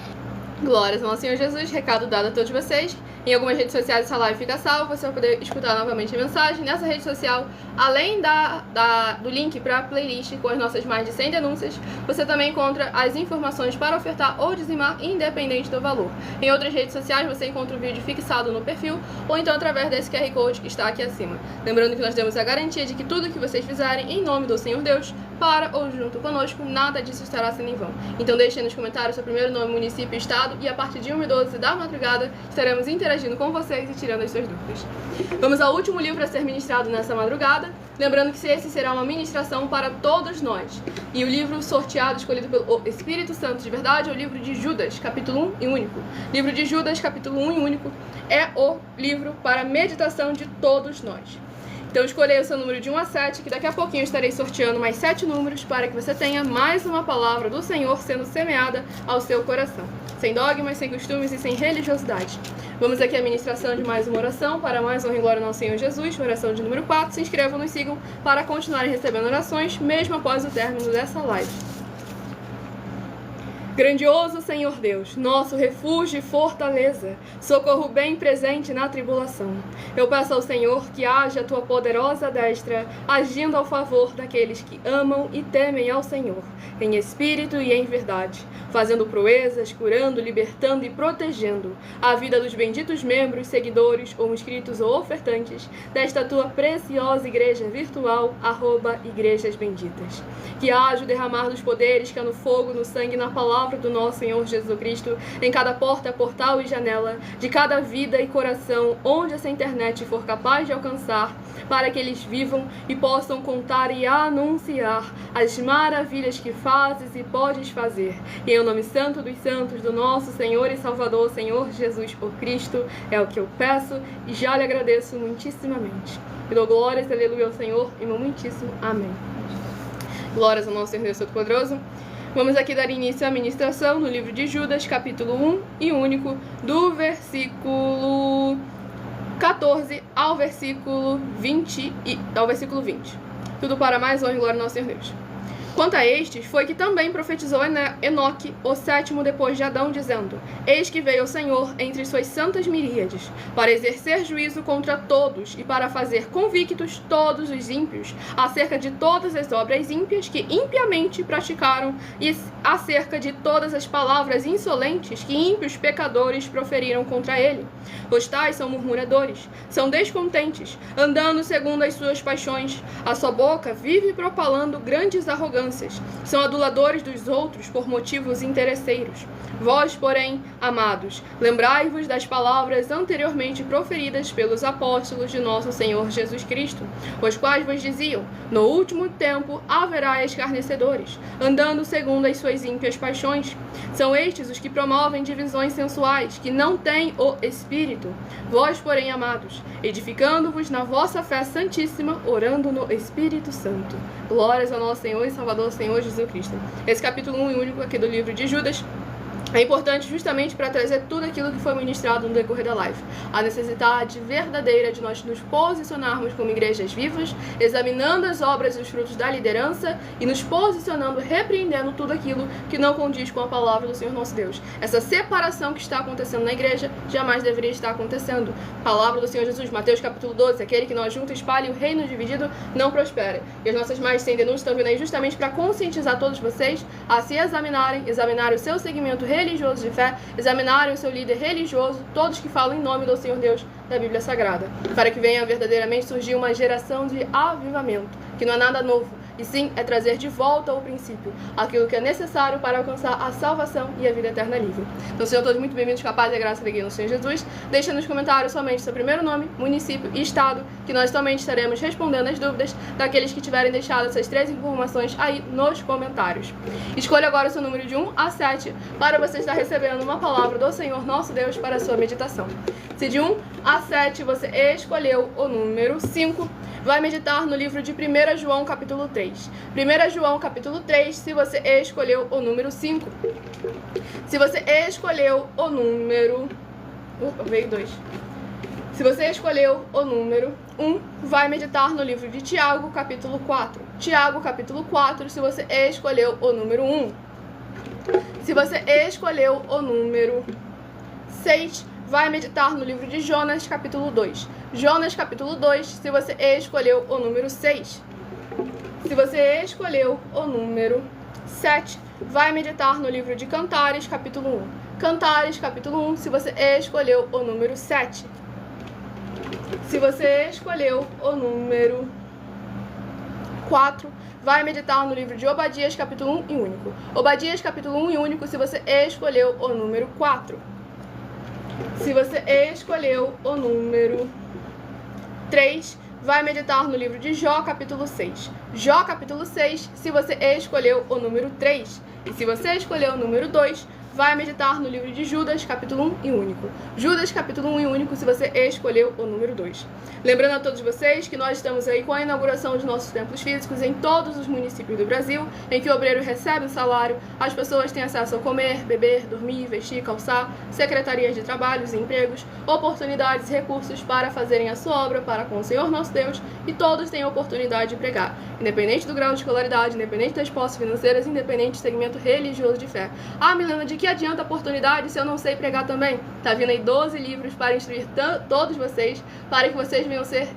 Glórias ao Senhor Jesus, recado dado a todos vocês. Em algumas redes sociais essa live fica salva, você vai poder escutar novamente a mensagem. Nessa rede social, além do link para a playlist com as nossas mais de 100 denúncias, você também encontra as informações para ofertar ou dizimar, independente do valor. Em outras redes sociais você encontra o vídeo fixado no perfil ou então através desse QR Code que está aqui acima. Lembrando que nós damos a garantia de que tudo que vocês fizerem em nome do Senhor Deus, para ou junto conosco, nada disso estará sendo em vão. Então deixe nos comentários seu primeiro nome, município e estado, e a partir de 1h12 da madrugada estaremos interagindo com vocês e tirando as suas dúvidas. Vamos ao último livro a ser ministrado nessa madrugada, lembrando que esse será uma ministração para todos nós. E o livro sorteado, escolhido pelo Espírito Santo de verdade, é o livro de Judas, capítulo 1 e único. Livro de Judas, capítulo 1 e único, é o livro para meditação de todos nós. Então escolha o seu número de 1 a 7, que daqui a pouquinho eu estarei sorteando mais 7 números para que você tenha mais uma palavra do Senhor sendo semeada ao seu coração. Sem dogmas, sem costumes e sem religiosidade. Vamos aqui à ministração de mais uma oração para mais honra e glória ao nosso Senhor Jesus, oração de número 4. Se inscrevam, nos sigam para continuarem recebendo orações, mesmo após o término dessa live. Grandioso Senhor Deus, nosso refúgio e fortaleza, socorro bem presente na tribulação. Eu peço ao Senhor que haja a tua poderosa destra, agindo ao favor daqueles que amam e temem ao Senhor, em espírito e em verdade, fazendo proezas, curando, libertando e protegendo a vida dos benditos membros, seguidores ou inscritos ou ofertantes desta tua preciosa igreja virtual, @Igrejas Benditas. Que haja o derramar dos poderes, que é no fogo, no sangue e na palavra do nosso Senhor Jesus Cristo, em cada porta, portal e janela, de cada vida e coração, onde essa internet for capaz de alcançar, para que eles vivam e possam contar e anunciar as maravilhas que fazes e podes fazer. E em nome santo dos santos, do nosso Senhor e Salvador, Senhor Jesus o Cristo, é o que eu peço e já lhe agradeço muitíssimamente. E dou glórias, aleluia, ao Senhor, e meu muitíssimo amém. Glórias ao nosso Senhor Deus Todo-Poderoso. Vamos aqui dar início à ministração no livro de Judas, capítulo 1 e único, do versículo 14 ao versículo 20. Tudo para mais honra e glória ao nosso Senhor Deus. Quanto a estes, foi que também profetizou Enoque, o sétimo depois de Adão, dizendo: Eis que veio o Senhor entre suas santas miríades, para exercer juízo contra todos e para fazer convictos todos os ímpios, acerca de todas as obras ímpias que impiamente praticaram e acerca de todas as palavras insolentes que ímpios pecadores proferiram contra ele. Os tais são murmuradores, são descontentes, andando segundo as suas paixões. A sua boca vive propalando grandes arrogâncias. São aduladores dos outros por motivos interesseiros. Vós, porém, amados, lembrai-vos das palavras anteriormente proferidas pelos apóstolos de nosso Senhor Jesus Cristo, os quais vos diziam: no último tempo haverá escarnecedores, andando segundo as suas ímpias paixões. São estes os que promovem divisões sensuais, que não têm o Espírito. Vós, porém, amados, edificando-vos na vossa fé santíssima, orando no Espírito Santo. Glórias ao nosso Senhor e Salvador, Senhor Jesus Cristo. Esse capítulo 1 e único aqui do livro de Judas é importante justamente para trazer tudo aquilo que foi ministrado no decorrer da live. A necessidade verdadeira de nós nos posicionarmos como igrejas vivas, examinando as obras e os frutos da liderança e nos posicionando, repreendendo tudo aquilo que não condiz com a palavra do Senhor nosso Deus. Essa separação que está acontecendo na igreja jamais deveria estar acontecendo. Palavra do Senhor Jesus, Mateus capítulo 12, aquele que nós juntos espalhe o reino dividido não prospera. E as nossas mais de 100 denúncias estão vindo aí justamente para conscientizar todos vocês a se examinarem o seu segmento religioso de fé, examinarem o seu líder religioso, todos que falam em nome do Senhor Deus da Bíblia Sagrada, para que venha verdadeiramente surgir uma geração de avivamento, que não é nada novo, e sim é trazer de volta ao princípio aquilo que é necessário para alcançar a salvação e a vida eterna livre. Então sejam todos muito bem-vindos, capazes da graça e da guia no Senhor Jesus. Deixa nos comentários somente seu primeiro nome, município e estado, que nós somente estaremos respondendo as dúvidas daqueles que tiverem deixado essas 3 informações aí nos comentários. Escolha agora o seu número de 1 a 7 para você estar recebendo uma palavra do Senhor nosso Deus para a sua meditação. Se de 1 a 7 você escolheu o número 5, vai meditar no livro de 1 João capítulo 3. 1 João capítulo 3, se você escolheu o número 5. Se você escolheu o número... veio 2. Se você escolheu o número 1, vai meditar no livro de Tiago capítulo 4. Tiago capítulo 4, se você escolheu o número 1. Se você escolheu o número 6, vai meditar no livro de Jonas, capítulo 2. Jonas, capítulo 2, se você escolheu o número 6. Se você escolheu o número 7, vai meditar no livro de Cantares, capítulo 1. Cantares, capítulo 1, se você escolheu o número 7. Se você escolheu o número 4, vai meditar no livro de Obadias, capítulo 1 e único. Obadias, capítulo 1 e único, se você escolheu o número 4. Se você escolheu o número 3, vai meditar no livro de Jó, capítulo 6. Jó, capítulo 6, se você escolheu o número 3. E se você escolheu o número 2, vai meditar no livro de Judas, capítulo 1 e único. Judas, capítulo 1 e único, se você escolheu o número 2. Lembrando a todos vocês que nós estamos aí com a inauguração dos nossos templos físicos em todos os municípios do Brasil, em que o obreiro recebe o salário, as pessoas têm acesso a comer, beber, dormir, vestir, calçar, secretarias de trabalhos e empregos, oportunidades e recursos para fazerem a sua obra para com o Senhor nosso Deus, e todos têm a oportunidade de pregar, independente do grau de escolaridade, independente das posses financeiras, independente do segmento religioso de fé. Ah, Milena, de que adianta a oportunidade se eu não sei pregar também? Tá vindo aí 12 livros para instruir todos vocês, para que vocês venham ser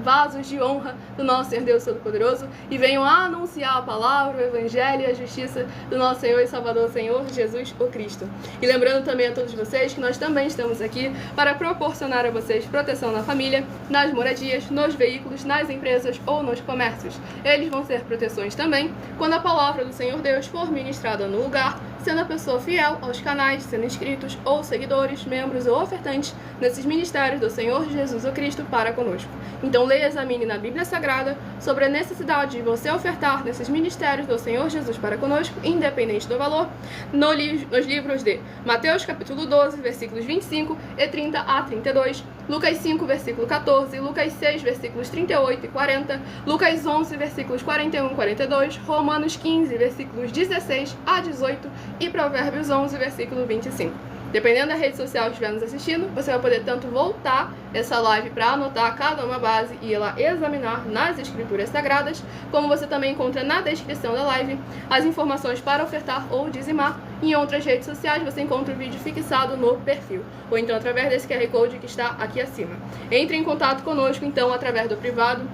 vasos de honra do nosso Senhor Deus Todo-Poderoso e venham a anunciar a palavra, o evangelho e a justiça do nosso Senhor e Salvador, Senhor Jesus o Cristo. E lembrando também a todos vocês que nós também estamos aqui para proporcionar a vocês proteção na família, nas moradias, nos veículos, nas empresas ou nos comércios. Eles vão ser proteções também quando a palavra do Senhor Deus for ministrada no lugar, sendo a pessoa fiel aos canais, sendo inscritos ou seguidores, membros ou ofertantes nesses ministérios do Senhor Jesus o Cristo para conosco. Então leia e examine na Bíblia Sagrada sobre a necessidade de você ofertar nesses ministérios do Senhor Jesus para conosco, independente do valor, nos livros de Mateus capítulo 12, versículos 25 e 30 a 32, Lucas 5, versículo 14, Lucas 6, versículos 38 e 40, Lucas 11, versículos 41 e 42, Romanos 15, versículos 16 a 18 e Provérbios 11, versículo 25. Dependendo da rede social que estiver nos assistindo, você vai poder tanto voltar essa live para anotar cada uma base e ir lá examinar nas escrituras sagradas, como você também encontra na descrição da live as informações para ofertar ou dizimar. Em outras redes sociais você encontra o vídeo fixado no perfil, ou então através desse QR Code que está aqui acima. Entre em contato conosco então através do privado.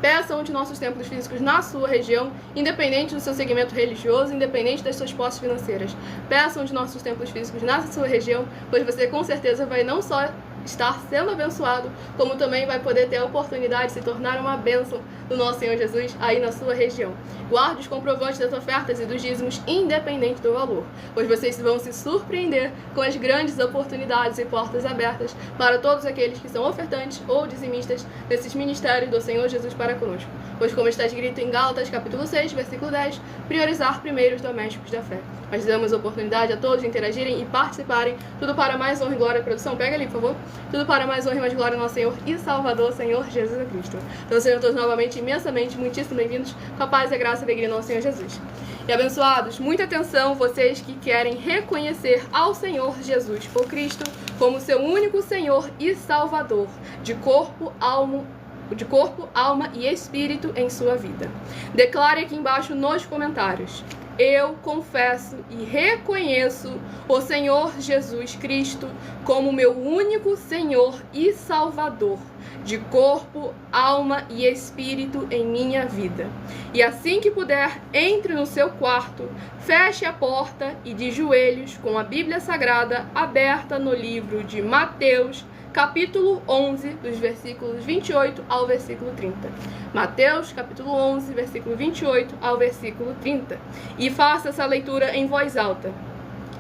Peça um de nossos templos físicos na sua região, independente do seu segmento religioso, independente das suas posses financeiras. Peça um de nossos templos físicos na sua região, pois você com certeza vai não só estar sendo abençoado, como também vai poder ter a oportunidade de se tornar uma bênção do nosso Senhor Jesus aí na sua região. Guarde os comprovantes das ofertas e dos dízimos, independente do valor, pois vocês vão se surpreender com as grandes oportunidades e portas abertas para todos aqueles que são ofertantes ou dizimistas desses ministérios do Senhor Jesus para conosco. Pois como está escrito em Gálatas capítulo 6, versículo 10, priorizar primeiro os domésticos da fé. Nós damos oportunidade a todos de interagirem e participarem, tudo para mais honra e glória. Produção, pega ali, por favor. Tudo para mais honra e mais glória ao nosso Senhor e Salvador, Senhor Jesus Cristo. Então sejam todos novamente imensamente, muitíssimo bem-vindos, com a paz e a graça e a alegria do nosso Senhor Jesus. E abençoados, muita atenção vocês que querem reconhecer ao Senhor Jesus, o Cristo, como seu único Senhor e Salvador, de corpo, alma e espírito em sua vida. Declare aqui embaixo nos comentários: eu confesso e reconheço o Senhor Jesus Cristo como meu único Senhor e Salvador, de corpo, alma e espírito em minha vida. E assim que puder, entre no seu quarto, feche a porta e de joelhos, com a Bíblia Sagrada aberta no livro de Mateus, capítulo 11, dos versículos 28 ao versículo 30. Mateus, capítulo 11, versículo 28 ao versículo 30. E faça essa leitura em voz alta.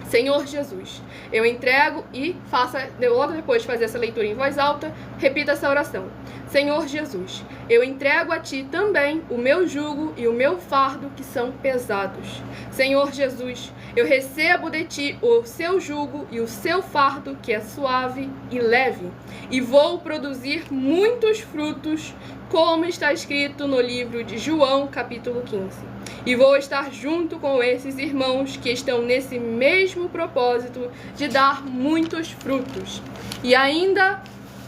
Senhor Jesus, eu entrego e logo depois de fazer essa leitura em voz alta, repita essa oração. Senhor Jesus, eu entrego a Ti também o meu jugo e o meu fardo que são pesados. Senhor Jesus, eu recebo de Ti o seu jugo e o seu fardo que é suave e leve, e vou produzir muitos frutos, como está escrito no livro de João, capítulo 15. E vou estar junto com esses irmãos que estão nesse mesmo propósito de dar muitos frutos. E ainda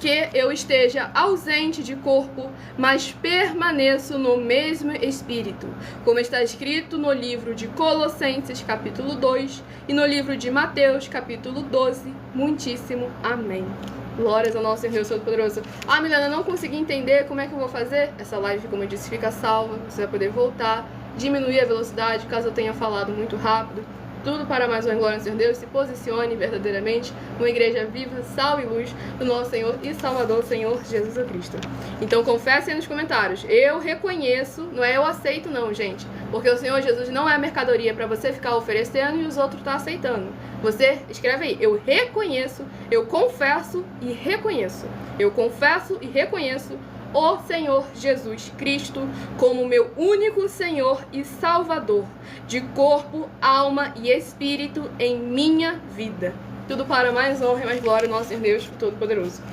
que eu esteja ausente de corpo, mas permaneço no mesmo espírito, como está escrito no livro de Colossenses, capítulo 2, e no livro de Mateus, capítulo 12. Muitíssimo amém. Glórias ao nosso Senhor Deus Todo-Poderoso. Ah, Milena, não consegui entender como é que eu vou fazer. Essa live, como eu disse, fica salva. Você vai poder voltar, diminuir a velocidade, caso eu tenha falado muito rápido. Tudo para mais uma glória ao Senhor Deus. Se posicione verdadeiramente uma igreja viva, sal e luz do nosso Senhor e Salvador, Senhor Jesus Cristo. Então confesse aí nos comentários. Eu reconheço, não é eu aceito não, gente. Porque o Senhor Jesus não é mercadoria para você ficar oferecendo e os outros tá aceitando. Você escreve aí, eu reconheço, eu confesso e reconheço. Eu confesso e reconheço o Senhor Jesus Cristo como meu único Senhor e Salvador, de corpo, alma e espírito em minha vida. Tudo para mais honra e mais glória ao nosso Senhor Deus Todo-Poderoso.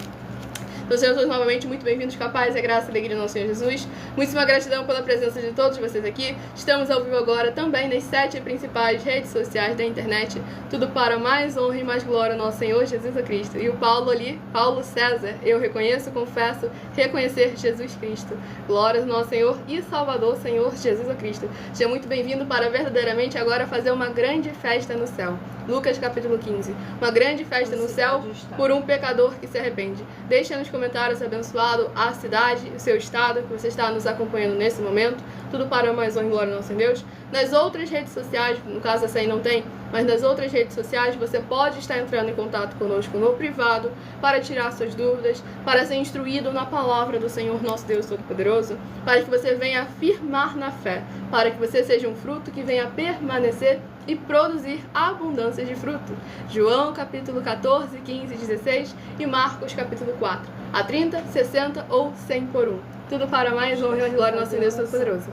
Então, sejam todos novamente muito bem-vindos, capazes, a graça e a alegria do nosso Senhor Jesus. Muitíssima gratidão pela presença de todos vocês aqui. Estamos ao vivo agora também nas 7 principais redes sociais da internet. Tudo para mais honra e mais glória ao nosso Senhor Jesus Cristo. E o Paulo ali, Paulo César, eu reconheço, confesso, reconhecer Jesus Cristo. Glórias ao nosso Senhor e Salvador, Senhor Jesus Cristo. Seja muito bem-vindo para verdadeiramente agora fazer uma grande festa no céu. Lucas capítulo 15. Uma grande festa no céu por um pecador que se arrepende. Deixa nos comentários abençoado a cidade, o seu estado, que você está nos acompanhando nesse momento. Tudo para mais honra e glória ao nosso Deus. Nas outras redes sociais, no caso essa aí não tem, mas nas outras redes sociais você pode estar entrando em contato conosco no privado para tirar suas dúvidas, para ser instruído na palavra do Senhor nosso Deus Todo-Poderoso, para que você venha afirmar na fé, para que você seja um fruto que venha permanecer e produzir abundância de fruto. João capítulo 14, 15 e 16 e Marcos capítulo 4. A 30, 60 ou 100 por 1. Tudo para mais honra e glória ao nosso Deus Todo-Poderoso.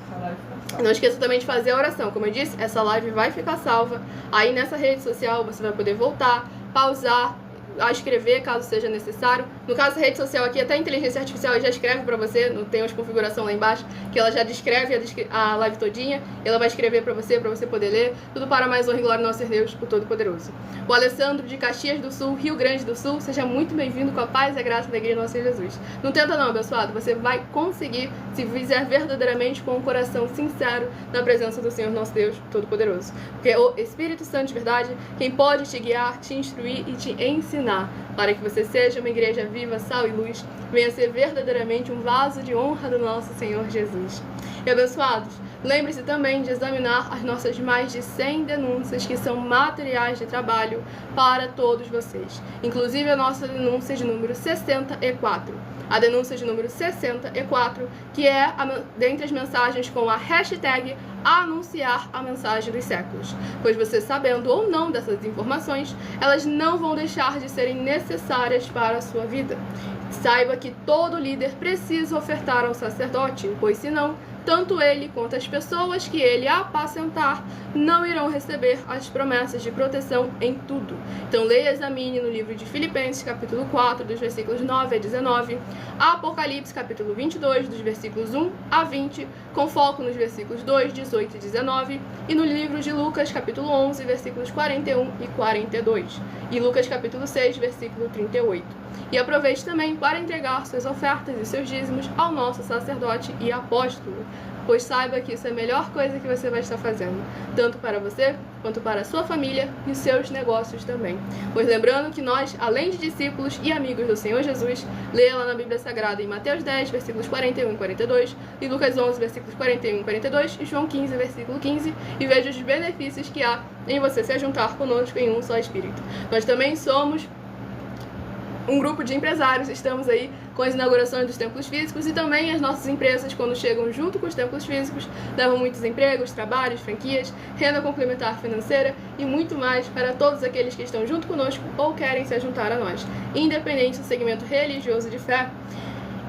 Não esqueça também de fazer a oração. Como eu disse, essa live vai ficar salva. Aí nessa rede social você vai poder voltar, pausar, a escrever caso seja necessário. No caso da rede social aqui, até a inteligência artificial já escreve para você, não tem uma configuração lá embaixo, que ela já descreve a live todinha, e ela vai escrever para você poder ler. Tudo para mais honra e glória ao nosso Deus, o Todo-Poderoso. O Alessandro de Caxias do Sul, Rio Grande do Sul, seja muito bem-vindo com a paz, a graça e a alegria do nosso Senhor Jesus. Não tenta não, abençoado, você vai conseguir se fizer verdadeiramente com um coração sincero na presença do Senhor nosso Deus, Todo-Poderoso. Porque é o Espírito Santo de verdade quem pode te guiar, te instruir e te ensinar, para que você seja uma igreja viva, sal e luz, venha ser verdadeiramente um vaso de honra do nosso Senhor Jesus. E abençoados, lembre-se também de examinar as nossas mais de 100 denúncias que são materiais de trabalho para todos vocês, inclusive a nossa denúncia de número 64. A denúncia de número 64, que é dentre as mensagens com a hashtag anunciar a mensagem dos séculos. Pois você sabendo ou não dessas informações, elas não vão deixar de serem necessárias para a sua vida. Saiba que todo líder precisa ofertar ao sacerdote, pois senão, tanto ele quanto as pessoas que ele apacentar não irão receber as promessas de proteção em tudo. Então leia e examine no livro de Filipenses, capítulo 4, dos versículos 9 a 19, Apocalipse, capítulo 22, dos versículos 1 a 20, com foco nos versículos 2, 18 e 19, e no livro de Lucas, capítulo 11, versículos 41 e 42, e Lucas, capítulo 6, versículo 38. E aproveite também para entregar suas ofertas e seus dízimos ao nosso sacerdote e apóstolo, pois saiba que isso é a melhor coisa que você vai estar fazendo, tanto para você, quanto para a sua família e os seus negócios também. Pois lembrando que nós, além de discípulos e amigos do Senhor Jesus, leia lá na Bíblia Sagrada em Mateus 10, versículos 41 e 42, e Lucas 11, versículos 41 e 42, e João 15, versículo 15, e veja os benefícios que há em você se juntar conosco em um só Espírito. Nós também somos um grupo de empresários, estamos aí com as inaugurações dos templos físicos e também as nossas empresas, quando chegam junto com os templos físicos, levam muitos empregos, trabalhos, franquias, renda complementar financeira e muito mais para todos aqueles que estão junto conosco ou querem se juntar a nós, independente do segmento religioso de fé.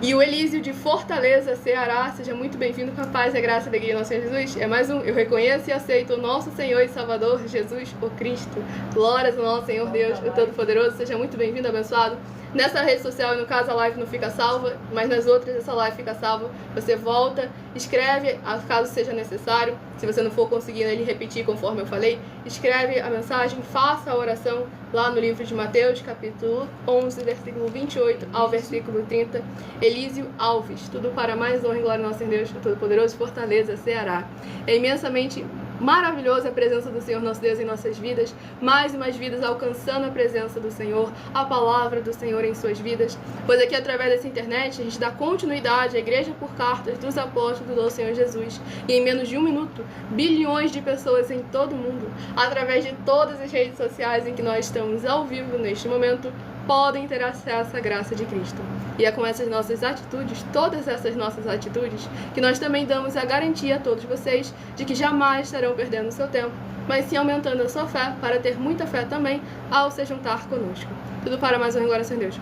E o Elísio de Fortaleza, Ceará, seja muito bem-vindo com a paz, a graça e a alegria do nosso Senhor Jesus. É mais um, eu reconheço e aceito o nosso Senhor e Salvador, Jesus, o Cristo. Glórias ao nosso Senhor Deus, o Todo-Poderoso, seja muito bem-vindo, abençoado. Nessa rede social, no caso a live não fica salva, mas nas outras essa live fica salva. Você volta, escreve, caso seja necessário, se você não for conseguindo ele repetir conforme eu falei, escreve a mensagem, faça a oração lá no livro de Mateus, capítulo 11, versículo 28 ao versículo 30. Elísio Alves, tudo para mais honra e glória ao nosso Deus, Todo-Poderoso, Fortaleza, Ceará. É imensamente maravilhosa a presença do Senhor nosso Deus em nossas vidas, mais e mais vidas alcançando a presença do Senhor, a palavra do Senhor em suas vidas, pois aqui através dessa internet a gente dá continuidade à Igreja por Cartas dos Apóstolos do Senhor Jesus, e em menos de um minuto, bilhões de pessoas em todo o mundo, através de todas as redes sociais em que nós estamos ao vivo neste momento, podem ter acesso à graça de Cristo. E é com essas nossas atitudes, todas essas nossas atitudes, que nós também damos a garantia a todos vocês de que jamais estarão perdendo o seu tempo, mas sim aumentando a sua fé para ter muita fé também ao se juntar conosco. Tudo para mais uma glória a Deus.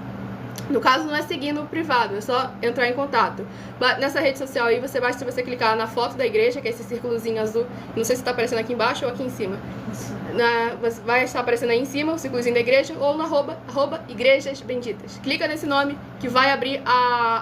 No caso, não é seguir no privado, é só entrar em contato. Nessa rede social aí, basta você clicar na foto da igreja, que é esse círculozinho azul, não sei se está aparecendo aqui embaixo ou aqui em cima. Vai estar aparecendo aí em cima o círculozinho da igreja ou no arroba Igrejas Benditas. Clica nesse nome que vai abrir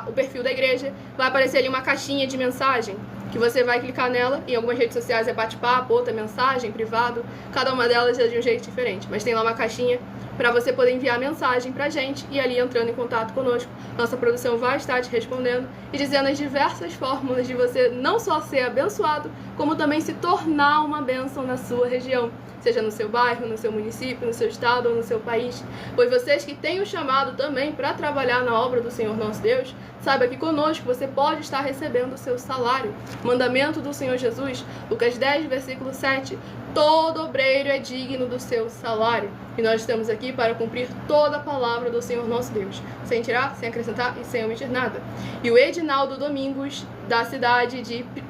o perfil da igreja, vai aparecer ali uma caixinha de mensagem, que você vai clicar nela. Em algumas redes sociais é bate-papo, outra mensagem, privado, cada uma delas é de um jeito diferente, mas tem lá uma caixinha para você poder enviar mensagem pra gente e ali entrando em contato conosco, nossa produção vai estar te respondendo e dizendo as diversas fórmulas de você não só ser abençoado, como também se tornar uma bênção na sua região, seja no seu bairro, no seu município, no seu estado ou no seu país. Pois vocês que têm o chamado também para trabalhar na obra do Senhor nosso Deus, saiba que conosco você pode estar recebendo o seu salário. Mandamento do Senhor Jesus, Lucas 10, versículo 7, todo obreiro é digno do seu salário. E nós estamos aqui para cumprir toda a palavra do Senhor nosso Deus, sem tirar, sem acrescentar e sem omitir nada. E o Edinaldo Domingos, da cidade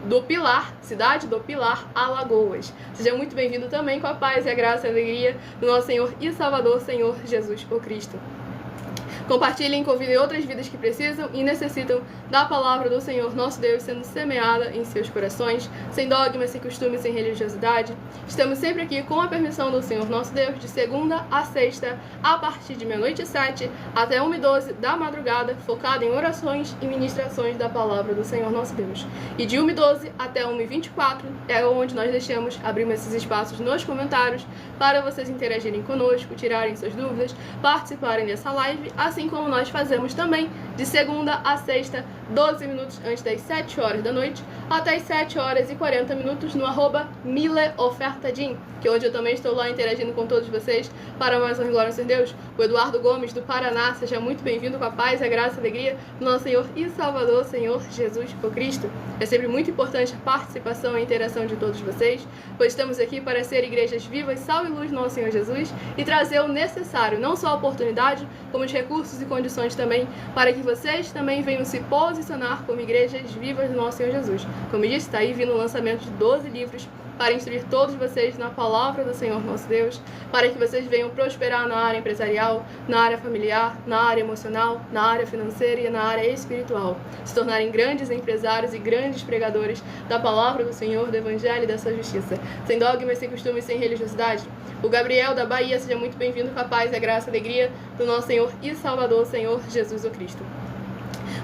do Pilar, Alagoas. Seja muito bem-vindo também com a paz e a graça e a alegria do nosso Senhor e Salvador, Senhor Jesus o Cristo. Compartilhem, convidem outras vidas que precisam e necessitam da palavra do Senhor nosso Deus sendo semeada em seus corações, sem dogmas, sem costumes, sem religiosidade. Estamos sempre aqui com a permissão do Senhor nosso Deus, de segunda a sexta, a partir de 00h07 até 1h12 da madrugada, focado em orações e ministrações da palavra do Senhor nosso Deus. E de 1h12 até 1h24 é onde nós deixamos, abrimos esses espaços nos comentários para vocês interagirem conosco, tirarem suas dúvidas, participarem dessa live, assim como nós fazemos também de segunda a sexta, 12 minutos antes das 7 horas da noite, até as 7 horas e 40 minutos no @mileofertadim, que hoje eu também estou lá interagindo com todos vocês para mais uma glória ao Senhor Deus. O Eduardo Gomes, do Paraná, seja muito bem-vindo com a paz, a graça e a alegria do nosso Senhor e Salvador, Senhor Jesus o Cristo. É sempre muito importante a participação e a interação de todos vocês, pois estamos aqui para ser igrejas vivas, sal e luz do nosso Senhor Jesus e trazer o necessário, não só a oportunidade, como os recursos e condições também, para que vocês também venham se posicionar como igrejas vivas do nosso Senhor Jesus. Como eu disse, está aí vindo o lançamento de 12 livros para instruir todos vocês na palavra do Senhor nosso Deus, para que vocês venham prosperar na área empresarial, na área familiar, na área emocional, na área financeira e na área espiritual, se tornarem grandes empresários e grandes pregadores da palavra do Senhor, do Evangelho e da sua justiça, sem dogmas, sem costumes, sem religiosidade. O Gabriel, da Bahia, seja muito bem-vindo com a paz, a graça e a alegria do nosso Senhor e Salvador, Senhor Jesus o Cristo.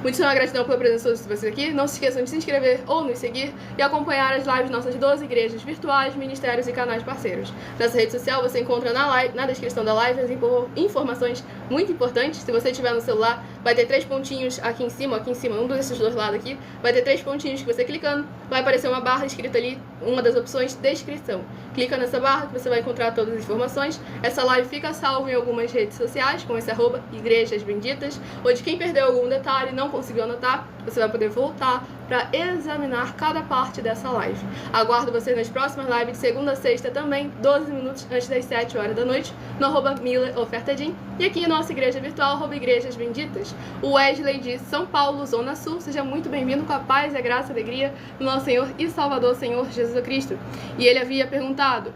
Muitíssima gratidão pela presença de vocês aqui. Não se esqueçam de se inscrever ou nos seguir e acompanhar as lives de nossas 12 igrejas virtuais, ministérios e canais parceiros. Nessa rede social você encontra na descrição da live as informações muito importantes. Se você estiver no celular, vai ter 3 pontinhos aqui em cima, um desses dois lados aqui, vai ter 3 pontinhos que você clicando, vai aparecer uma barra escrita ali, uma das opções, descrição. Clica nessa barra que você vai encontrar todas as informações. Essa live fica salva em algumas redes sociais, como esse @Igrejas Benditas, onde quem perdeu algum detalhe, não conseguiu anotar, você vai poder voltar para examinar cada parte dessa live. Aguardo você nas próximas lives de segunda a sexta também, 12 minutos antes das 7 horas da noite, no @mileofertadim e aqui em nossa igreja virtual, @Igrejas Benditas. Vinhedas. O Wesley de São Paulo, Zona Sul, seja muito bem-vindo com a paz, a graça e a alegria do nosso Senhor e Salvador, Senhor Jesus Cristo. E ele havia perguntado,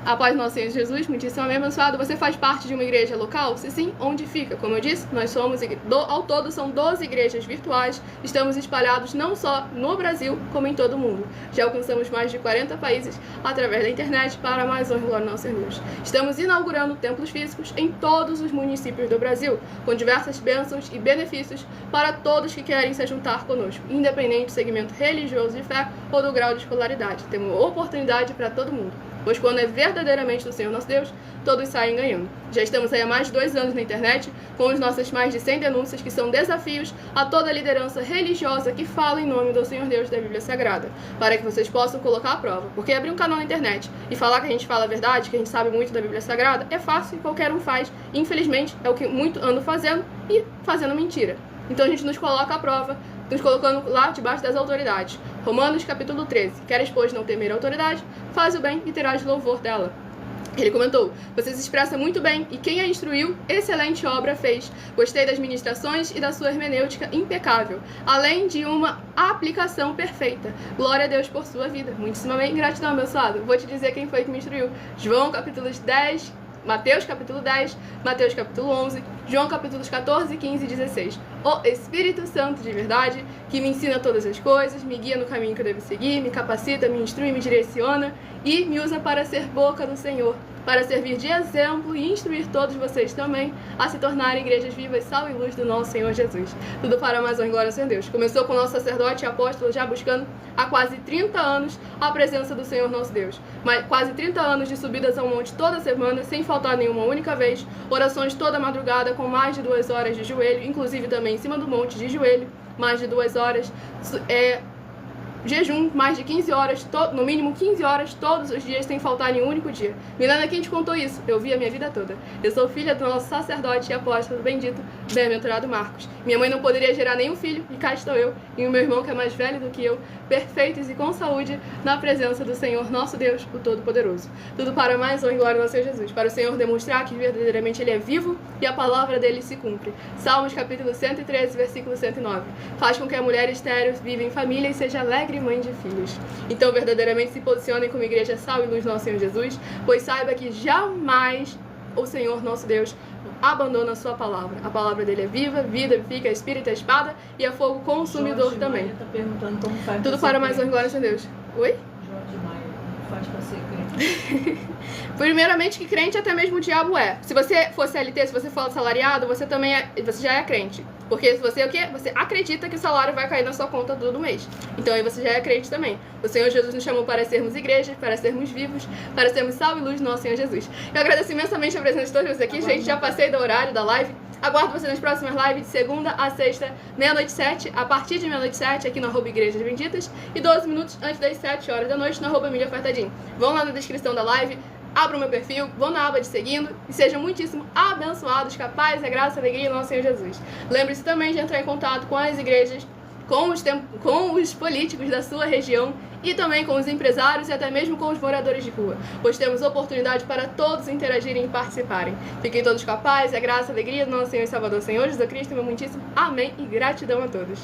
a paz do nosso Senhor Jesus, muitíssimo amém, abençoado, você faz parte de uma igreja local? Se sim, onde fica? Como eu disse, nós somos, ao todo são 12 igrejas virtuais, estamos espalhados não só no Brasil, como em todo o mundo. Já alcançamos mais de 40 países através da internet para mais honra e glória ao nosso Senhor Deus. Estamos inaugurando templos físicos em todos os municípios do Brasil, com diversas bênçãos e benefícios para todos que querem se juntar conosco, independente do segmento religioso de fé ou do grau de escolaridade. Temos oportunidade para todo mundo, pois quando é verdadeiramente do Senhor nosso Deus, todos saem ganhando. Já estamos aí há mais de 2 anos na internet, com as nossas mais de 100 denúncias, que são desafios a toda a liderança religiosa que fala em nome do Senhor Deus da Bíblia Sagrada, para que vocês possam colocar à prova. Porque abrir um canal na internet e falar que a gente fala a verdade, que a gente sabe muito da Bíblia Sagrada, é fácil e qualquer um faz. Infelizmente, é o que muito ando fazendo e fazendo mentira. Então a gente nos coloca à prova, nos colocando lá debaixo das autoridades. Romanos capítulo 13. Queres, pois, não temer a autoridade? Faz o bem e terás louvor dela. Ele comentou, você se expressa muito bem e quem a instruiu, excelente obra fez. Gostei das ministrações e da sua hermenêutica impecável, além de uma aplicação perfeita. Glória a Deus por sua vida. Muitíssimo amém. Gratidão, abençoado. Vou te dizer quem foi que me instruiu. João capítulo 10, Mateus capítulo 10, Mateus capítulo 11, João capítulos 14, 15 e 16. O Espírito Santo de verdade, que me ensina todas as coisas, me guia no caminho que eu devo seguir, me capacita, me instrui, me direciona e me usa para ser boca do Senhor, para servir de exemplo e instruir todos vocês também a se tornarem igrejas vivas, sal e luz do nosso Senhor Jesus. Tudo para mais honra e glória ao Senhor Deus. Começou com o nosso sacerdote e apóstolo já buscando há quase 30 anos a presença do Senhor nosso Deus. Mas quase 30 anos de subidas ao monte toda semana, sem faltar nenhuma única vez, orações toda madrugada com mais de 2 horas de joelho, inclusive também em cima do monte de joelho, mais de 2 horas, jejum, mais de 15 horas, no mínimo 15 horas, todos os dias, sem faltar nenhum único dia. Milena, quem te contou isso? Eu vi a minha vida toda. Eu sou filha do nosso sacerdote e apóstolo bendito, bem-aventurado Marcos. Minha mãe não poderia gerar nenhum filho, e cá estou eu, e o meu irmão, que é mais velho do que eu, perfeitos e com saúde, na presença do Senhor nosso Deus, o Todo-Poderoso. Tudo para mais honra e glória ao Senhor Jesus, para o Senhor demonstrar que verdadeiramente Ele é vivo e a palavra dele se cumpre. Salmos capítulo 113, versículo 109. Faz com que a mulher estéril viva em família e seja alegre mãe de filhos. Então verdadeiramente se posicionem como igreja sal e luz do nosso Senhor Jesus, pois saiba que jamais o Senhor nosso Deus abandona a sua palavra. A palavra dele é viva, vida, fica, espírito, espada e é fogo consumidor também. Tá perguntando como faz tudo para mais honra e glória ao Senhor Deus. Oi? Jorge Maia, como faz para ser crente? Primeiramente, que crente até mesmo o diabo é. Se você for CLT, se você for assalariado, você já é crente. Porque se você você acredita que o salário vai cair na sua conta todo mês. Então aí você já é crente também. O Senhor Jesus nos chamou para sermos igreja, para sermos vivos, para sermos sal e luz do nosso Senhor Jesus. Eu agradeço imensamente a presença de todos vocês aqui. Gente, já passei do horário da live. Aguardo vocês nas próximas lives de segunda a sexta, meia-noite 7, a partir de meia-noite 7, aqui no @Igrejas Benditas, e 12 minutos antes das 7 horas da noite, no @Mídia Ofertadinho. Vão lá na descrição da live, abram o meu perfil, vão na aba de seguindo e sejam muitíssimo abençoados, capazes, a graça, a alegria do nosso Senhor Jesus. Lembre-se também de entrar em contato com as igrejas, com os políticos da sua região e também com os empresários e até mesmo com os moradores de rua, pois temos oportunidade para todos interagirem e participarem. Fiquem todos com a paz, a graça, a alegria do nosso Senhor e Salvador, Senhor Jesus Cristo, meu muitíssimo amém e gratidão a todos.